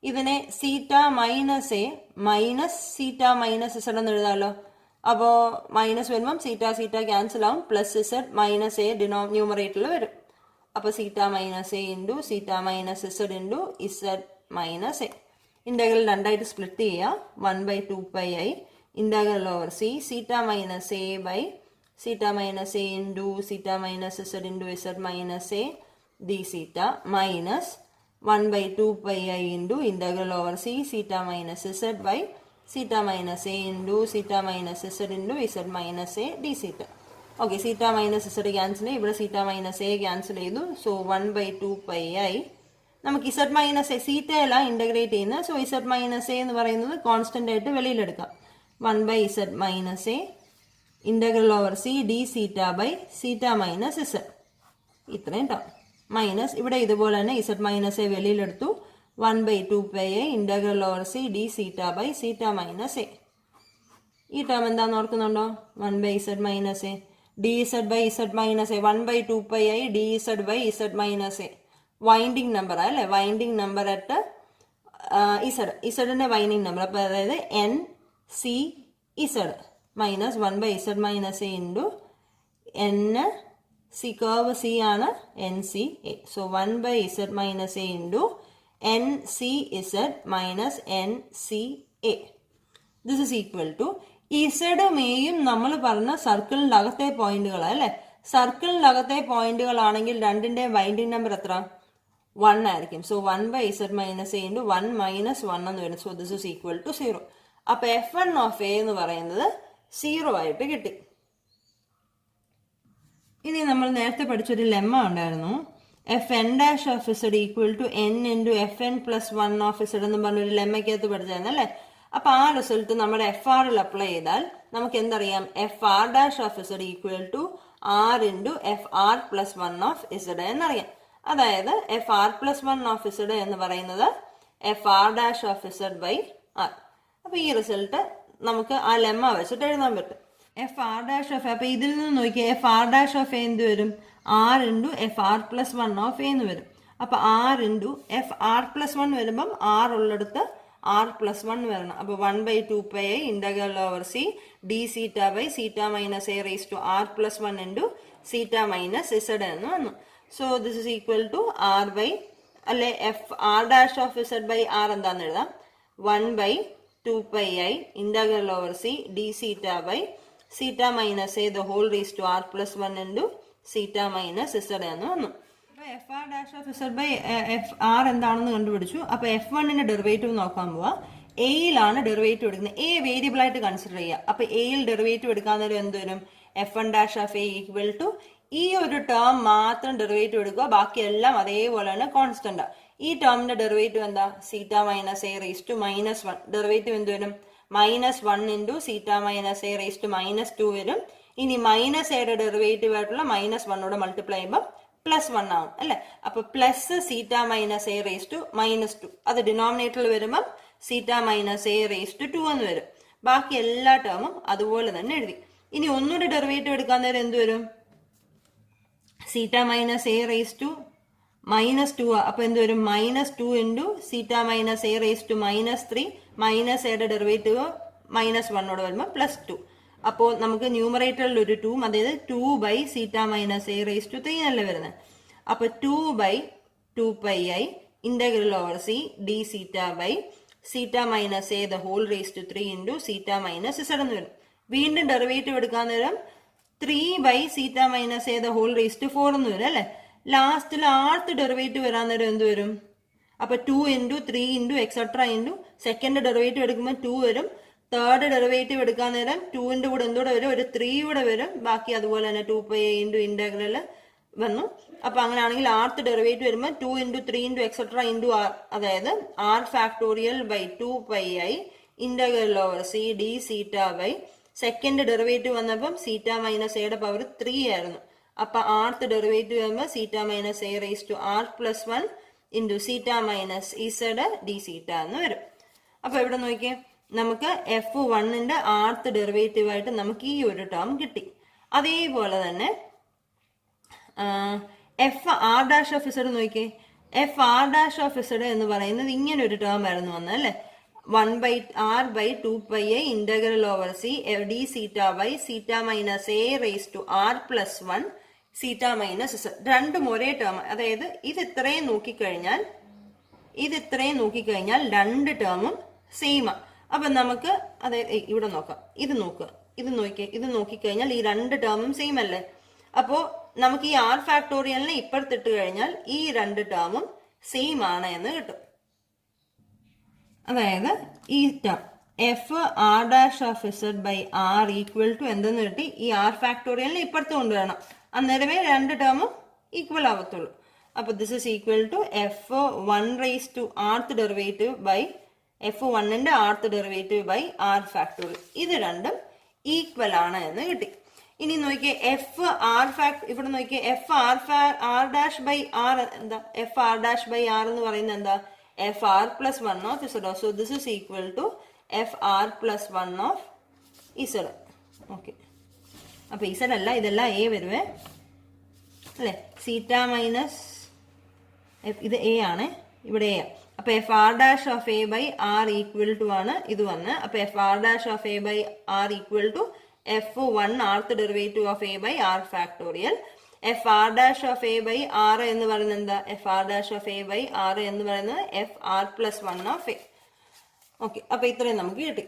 ഇതിനെ zeta minus A minus zeta minus Z എന്ന് എഴുതാമല്ലോ. അപ്പോൾ മൈനസ് വരുമ്പം സീറ്റ ക്യാൻസൽ ആവും, പ്ലസ് ഇസഡ് മൈനസ് എ ന്യൂമറേറ്ററിൽ വരും. അപ്പോൾ zeta minus A into zeta minus Z into Z minus A. Integral രണ്ടായിട്ട് സ്പ്ലിറ്റ് ചെയ്യുക. 1/2 pi i integral over C zeta minus A by theta minus a into theta minus z into z minus a d theta minus 1 by 2 pi I into integral over c theta minus z by theta minus a into theta minus z into z minus a d theta. Okay, theta minus z cancel here, theta minus a cancel here. So 1 by 2 pi I. നമുക്ക് z minus A സീറ്റ അല്ല integrate ചെയ്യുന്നത്. So z minus a എന്ന് പറയുന്നത് constant ആയിട്ട് വെളിയിലെടുക്കാം. 1 by z minus A integral over C D zeta by zeta minus z. ഇത്രയും term minus ഇവിടെ ഇതുപോലെ തന്നെ z മൈനസ് എ വെളിയിലെടുത്തു. 1 by 2 pi A integral over C D zeta by zeta minus A. ഈ term എന്താണെന്ന് ഓർക്കുന്നുണ്ടോ? 1 by z minus A D z by z minus A 1 by 2 pi I D z by z minus A. Winding number അല്ലേ, winding number at ഇസഡിന്റെ winding number. അപ്പോൾ അതായത് N C Z minus 1 by Z minus A into N C curve C ആണ് N C A. So 1 by Z minus A into N C Z minus N C A. This is equal to ഇസഡും എയും നമ്മൾ പറഞ്ഞ സർക്കിളിൻ്റെ അകത്തെ പോയിന്റുകളാണ് അല്ലേ. സർക്കിളിൻ്റെ അകത്തെ പോയിന്റുകളാണെങ്കിൽ രണ്ടിൻ്റെ വൈൻഡിങ് നമ്പർ എത്ര? 1 ആയിരിക്കും. So 1 by z minus A into 1 minus 1 എന്ന് വരും. So this is equal to 0. അപ്പോൾ f1 ഓഫ് എ എന്ന് പറയുന്നത് 0 ആയിട്ട് കിട്ടി. ഇനി നമ്മൾ നേരത്തെ പഠിച്ചൊരു ലെമ്മ ഉണ്ടായിരുന്നു, F N dash of Z equal to N into F N plus 1 of Z എന്ന് പറഞ്ഞൊരു ലെമ്മയ്ക്കകത്ത് പഠിച്ചായിരുന്നു അല്ലേ. അപ്പോൾ ആ റിസൾട്ട് നമ്മുടെ എഫ് ആറിൽ അപ്ലൈ ചെയ്താൽ നമുക്ക് എന്തറിയാം? F R dash of Z equal to R into F R plus 1 of Z എന്നറിയാം. അതായത് F R plus 1 of Z എന്ന് പറയുന്നത് F R dash of Z by R. അപ്പോൾ ഈ റിസൾട്ട് നമുക്ക് ആ ലെമ്മ വെച്ചിട്ട് എഴുതാൻ പറ്റും. എഫ് ആർ ഡാഷ് ഓഫ്, അപ്പോൾ ഇതിൽ നിന്ന് നോക്കിയാൽ F R dash of A എന്ത് വരും? R into F R plus 1 of A എന്ന് വരും. അപ്പോൾ R into F R plus 1 വരുമ്പം ആർ ഉള്ളിടത്ത് ആർ പ്ലസ് 1 വരണം. അപ്പോൾ 1 by 2 pi I integral over C D zeta by zeta minus A raise to R plus 1 into zeta minus Z എന്ന് വന്നു. So this is equal to R by അല്ലെ F R dash of Z by R എന്താണെന്ന് എഴുതാം? 1 by 2 pi I integral over C D zeta by zeta minus A the whole raise to R plus 1 into zeta minus Z എന്ന് വന്നു. അപ്പോൾ F R dash of Z by F R എന്താണെന്ന് കണ്ടുപിടിച്ചു. അപ്പോൾ F1ന്റെ derivative നോക്കാൻ പോവാ. എയിലാണ് ഡെറിവേറ്റീവ് എടുക്കുന്നത്. എ വേരിയബിൾ ആയിട്ട് കൺസിഡർ ചെയ്യുക. അപ്പോൾ എയിൽ ഡെറിവേറ്റീവ് എടുക്കാൻ നേരം എന്ത് വരും? F1 dash of A equal to ഈ ഒരു ടേം മാത്രം ഡെറിവേറ്റീവ് എടുക്കുക, ബാക്കിയെല്ലാം അതേപോലെ തന്നെ കോൺസ്റ്റന്റ്. ഈ ടേമിന്റെ ഡെറിവേറ്റീവ് എന്താ? Zeta minus A raise to minus 1. Derivative എന്ത് വരും? Minus 1 into zeta minus A raise to minus 2 വരും. ഇനി മൈനസ് എയുടെ ഡെറിവേറ്റീവ് ആയിട്ടുള്ള മൈനസ് 1 മൾട്ടിപ്ലൈ ചെയ്യുമ്പോൾ പ്ലസ് 1 ആവും അല്ലേ. അപ്പൊ plus zeta minus A raise to minus 2, അത് ഡിനോമിനേറ്ററിൽ വരുമ്പം zeta minus A raise to 2 എന്ന് വരും. ബാക്കി എല്ലാ ടേമും അതുപോലെ തന്നെ എഴുതി. ഇനി ഒന്നുകൂടെ ഡെറിവേറ്റീവ് എടുക്കാൻ നേരം എന്ത് വരും? Zeta minus A raise to minus 2. അപ്പൊ എന്ത് വരും? Minus 2 into zeta minus A raise to minus 3 minus എയുടെ ഡെറിവേറ്റീവ് മൈനസ് 1 വരുമ്പോൾ പ്ലസ് 2. അപ്പോൾ നമുക്ക് ന്യൂമറേറ്ററിൽ ഒരു 2, അതായത് 2 by zeta minus A raise to 3 എന്നല്ലേ വരുന്നത്. അപ്പൊ 2 by 2 pi I integral over C D zeta by zeta minus A the whole raise to 3 into zeta minus Z എന്ന് വരും. വീണ്ടും ഡെറിവേറ്റീവ് എടുക്കാൻ നേരം 3 by zeta minus A the whole raise to 4 എന്ന് വരും അല്ലേ. ലാസ്റ്റിൽ ആർത്ത് ഡെറിവേറ്റീവ് വരാൻ നേരം എന്ത് വരും? അപ്പൊ 2 into 3 into etcetera into second derivative എടുക്കുമ്പോൾ 2 വരും. തേർഡ് ഡെറിവേറ്റീവ് എടുക്കാൻ നേരം 2ന്റെ കൂടെ എന്തുകൂടെ വരും? ഒരു 3 കൂടെ വരും. ബാക്കി അതുപോലെ തന്നെ 2 പൈ ഇൻറ്റു ഇന്റഗ്രൽ വന്നു. അപ്പൊ അങ്ങനെയാണെങ്കിൽ ആർത്ത് ഡെറിവേറ്റീവ് വരുമ്പോൾ 2 into 3 into etcetera into R, അതായത് R factorial by 2 pi I integral over C D zeta by second derivative വന്നപ്പം സീറ്റ മൈനസ് എയുടെ പവർ 3 ആയിരുന്നു. അപ്പൊ ആർത്ത് ഡെറിവേറ്റീവ് വരുമ്പോൾ zeta minus A raise to R plus 1 into zeta minus Z D zeta എന്ന് വരും. അപ്പൊ ഇവിടെ നോക്കിയേ, നമുക്ക് F1ന്റെ ആർത്ത് ഡെറിവേറ്റീവ് ആയിട്ട് നമുക്ക് ഈ ഒരു ടേം കിട്ടി. അതേപോലെ തന്നെ F R dash of Z നോക്കിയേ. F R dash of Z എന്ന് പറയുന്നത് ഇങ്ങനെ ഒരു ടേം ആയിരുന്നു വന്നത് അല്ലേ. 1 by R by 2 pi A integral over C D zeta by zeta minus A raise to R plus 1 zeta minus Z. രണ്ടും ഒരേ ടേം, അതായത് ഇത് ഇത്രയും നോക്കിക്കഴിഞ്ഞാൽ രണ്ട് ടേമും സെയിമാണ്. അപ്പൊ നമുക്ക് അതായത് ഇവിടെ നോക്കാം, ഇത് നോക്കുക, ഇത് നോക്കിയേ, ഇത് നോക്കിക്കഴിഞ്ഞാൽ ഈ രണ്ട് ടേമും സെയിം അല്ലേ? അപ്പോൾ നമുക്ക് ഈ ആർ ഫാക്ടോറിയലിനെ ഇപ്പുറത്തിട്ട് കഴിഞ്ഞാൽ ഈ രണ്ട് ടേമും സെയിം ആണ് എന്ന് കിട്ടും. അതായത് ഈ term F R dash of Z by R equal to എന്തെന്ന് കിട്ടി? ഈ ആർ ഫാക്ടോറിയലിനെ ഇപ്പുറത്ത് കൊണ്ടുവരണം, അന്നേരമേ രണ്ട് ടേമും ഈക്വൽ ആവത്തുള്ളൂ. അപ്പൊ this is equal to F one raise to rth derivative by F വണ്ണിന്റെ rth derivative by R factorial. ഇത് രണ്ടും ഈക്വൽ ആണ് എന്ന് കിട്ടി. ഇനി നോക്കിയേ എഫ് ആർ ഇവിടെ നോക്കിയേ F R dash by R എന്താ? F R dash by R എന്ന് പറയുന്നത് എന്താ? F R plus one of Z. So this is equal to F R plus one of Z. Okay, അപ്പൊ ഇസഡ് അല്ല, ഇതെല്ലാം A വരുവേ അല്ലെ? സീറ്റ മൈനസ് ഇത് എ ആണ്, ഇവിടെ എ. അപ്പൊ F R dash of A by R equal to ആണ് ഇത് വന്ന്. അപ്പൊ F R dash of A by R equal to F one rth derivative of A by R factorial. F R dash of A by R എന്ന് പറയുന്നത് എന്താ? F R dash of A by R എന്ന് പറയുന്നത് F R plus one of A. Okay, അപ്പൊ ഇത്രയും നമുക്ക് കിട്ടി.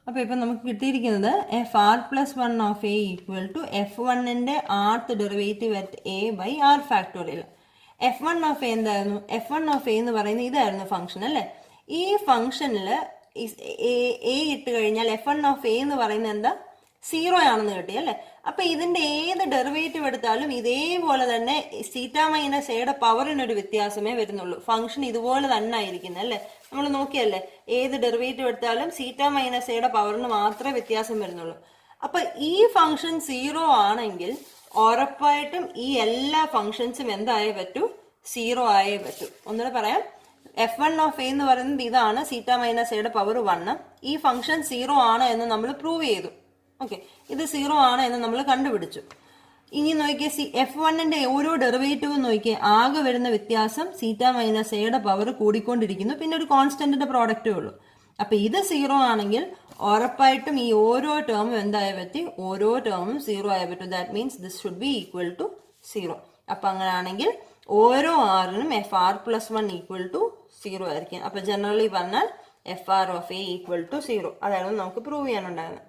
അപ്പൊ ഇപ്പൊ നമുക്ക് കിട്ടിയിരിക്കുന്നത് F R plus one of A equal to F വണ്ണിന്റെ rth derivative at A by R factorial. F one of A എന്തായിരുന്നു? എഫ് വൺ ഓഫ് എ എന്ന് പറയുന്നത് ഇതായിരുന്നു ഫംഗ്ഷൻ അല്ലേ? ഈ ഫംഗ്ഷനിൽ എ ഇട്ട് കഴിഞ്ഞാൽ എഫ് വൺ ഓഫ് എ എന്ന് പറയുന്നത് എന്താ? 0 ആണെന്ന് കിട്ടി അല്ലെ? അപ്പൊ ഇതിന്റെ ഏത് ഡെറിവേറ്റീവ് എടുത്താലും ഇതേപോലെ തന്നെ സീറ്റ മൈനസ് എയുടെ പവറിനൊരു വ്യത്യാസമേ വരുന്നുള്ളൂ. ഫംഗ്ഷൻ ഇതുപോലെ തന്നെ ആയിരിക്കുന്നത് അല്ലെ? നമ്മൾ നോക്കിയല്ലേ, ഏത് ഡെറിവേറ്റീവ് എടുത്താലും സീറ്റ മൈനസ് എയുടെ പവറിന് മാത്രമേ വ്യത്യാസം വരുന്നുള്ളൂ. അപ്പൊ ഈ ഫംഗ്ഷൻ 0 ആണെങ്കിൽ ഉറപ്പായിട്ടും ഈ എല്ലാ ഫംഗ്ഷൻസും എന്തായേ പറ്റൂ? 0 ആയേ പറ്റൂ. ഒന്നുകൂടെ പറയാം, എഫ് വൺ ഓഫ് എ എന്ന് പറയുന്നത് ഇതാണ്, സീറ്റ മൈനസ് എയുടെ പവർ 1. ഈ ഫംഗ്ഷൻ 0 ആണ് എന്ന് നമ്മൾ പ്രൂവ് ചെയ്തു. ഓക്കെ, ഇത് 0 ആണ് എന്ന് നമ്മൾ കണ്ടുപിടിച്ചു. ഇനി നോക്കിയേ, എഫ് വണ്ണിന്റെ ഓരോ ഡെറിവേറ്റീവും നോക്കിയേ, ആകെ വരുന്ന വ്യത്യാസം സീറ്റ മൈനസ് എയുടെ പവർ കൂടിക്കൊണ്ടിരിക്കുന്നു, പിന്നെ ഒരു കോൺസ്റ്റന്റിന്റെ പ്രോഡക്റ്റേ ഉള്ളൂ. അപ്പൊ ഇത് 0 ആണെങ്കിൽ ഉറപ്പായിട്ടും ഈ ഓരോ ടേമും എന്തായ പറ്റി? ഓരോ ടേമും 0 ആയ പറ്റും. That means this should be equal to 0. അപ്പൊ അങ്ങനെയാണെങ്കിൽ ഓരോ ആറിനും F R plus one equal to 0 ആയിരിക്കും. അപ്പൊ ജനറലി പറഞ്ഞാൽ F R of A equal to 0. അതായിരുന്നു നമുക്ക് പ്രൂവ് ചെയ്യാനുണ്ടായിരുന്നത്.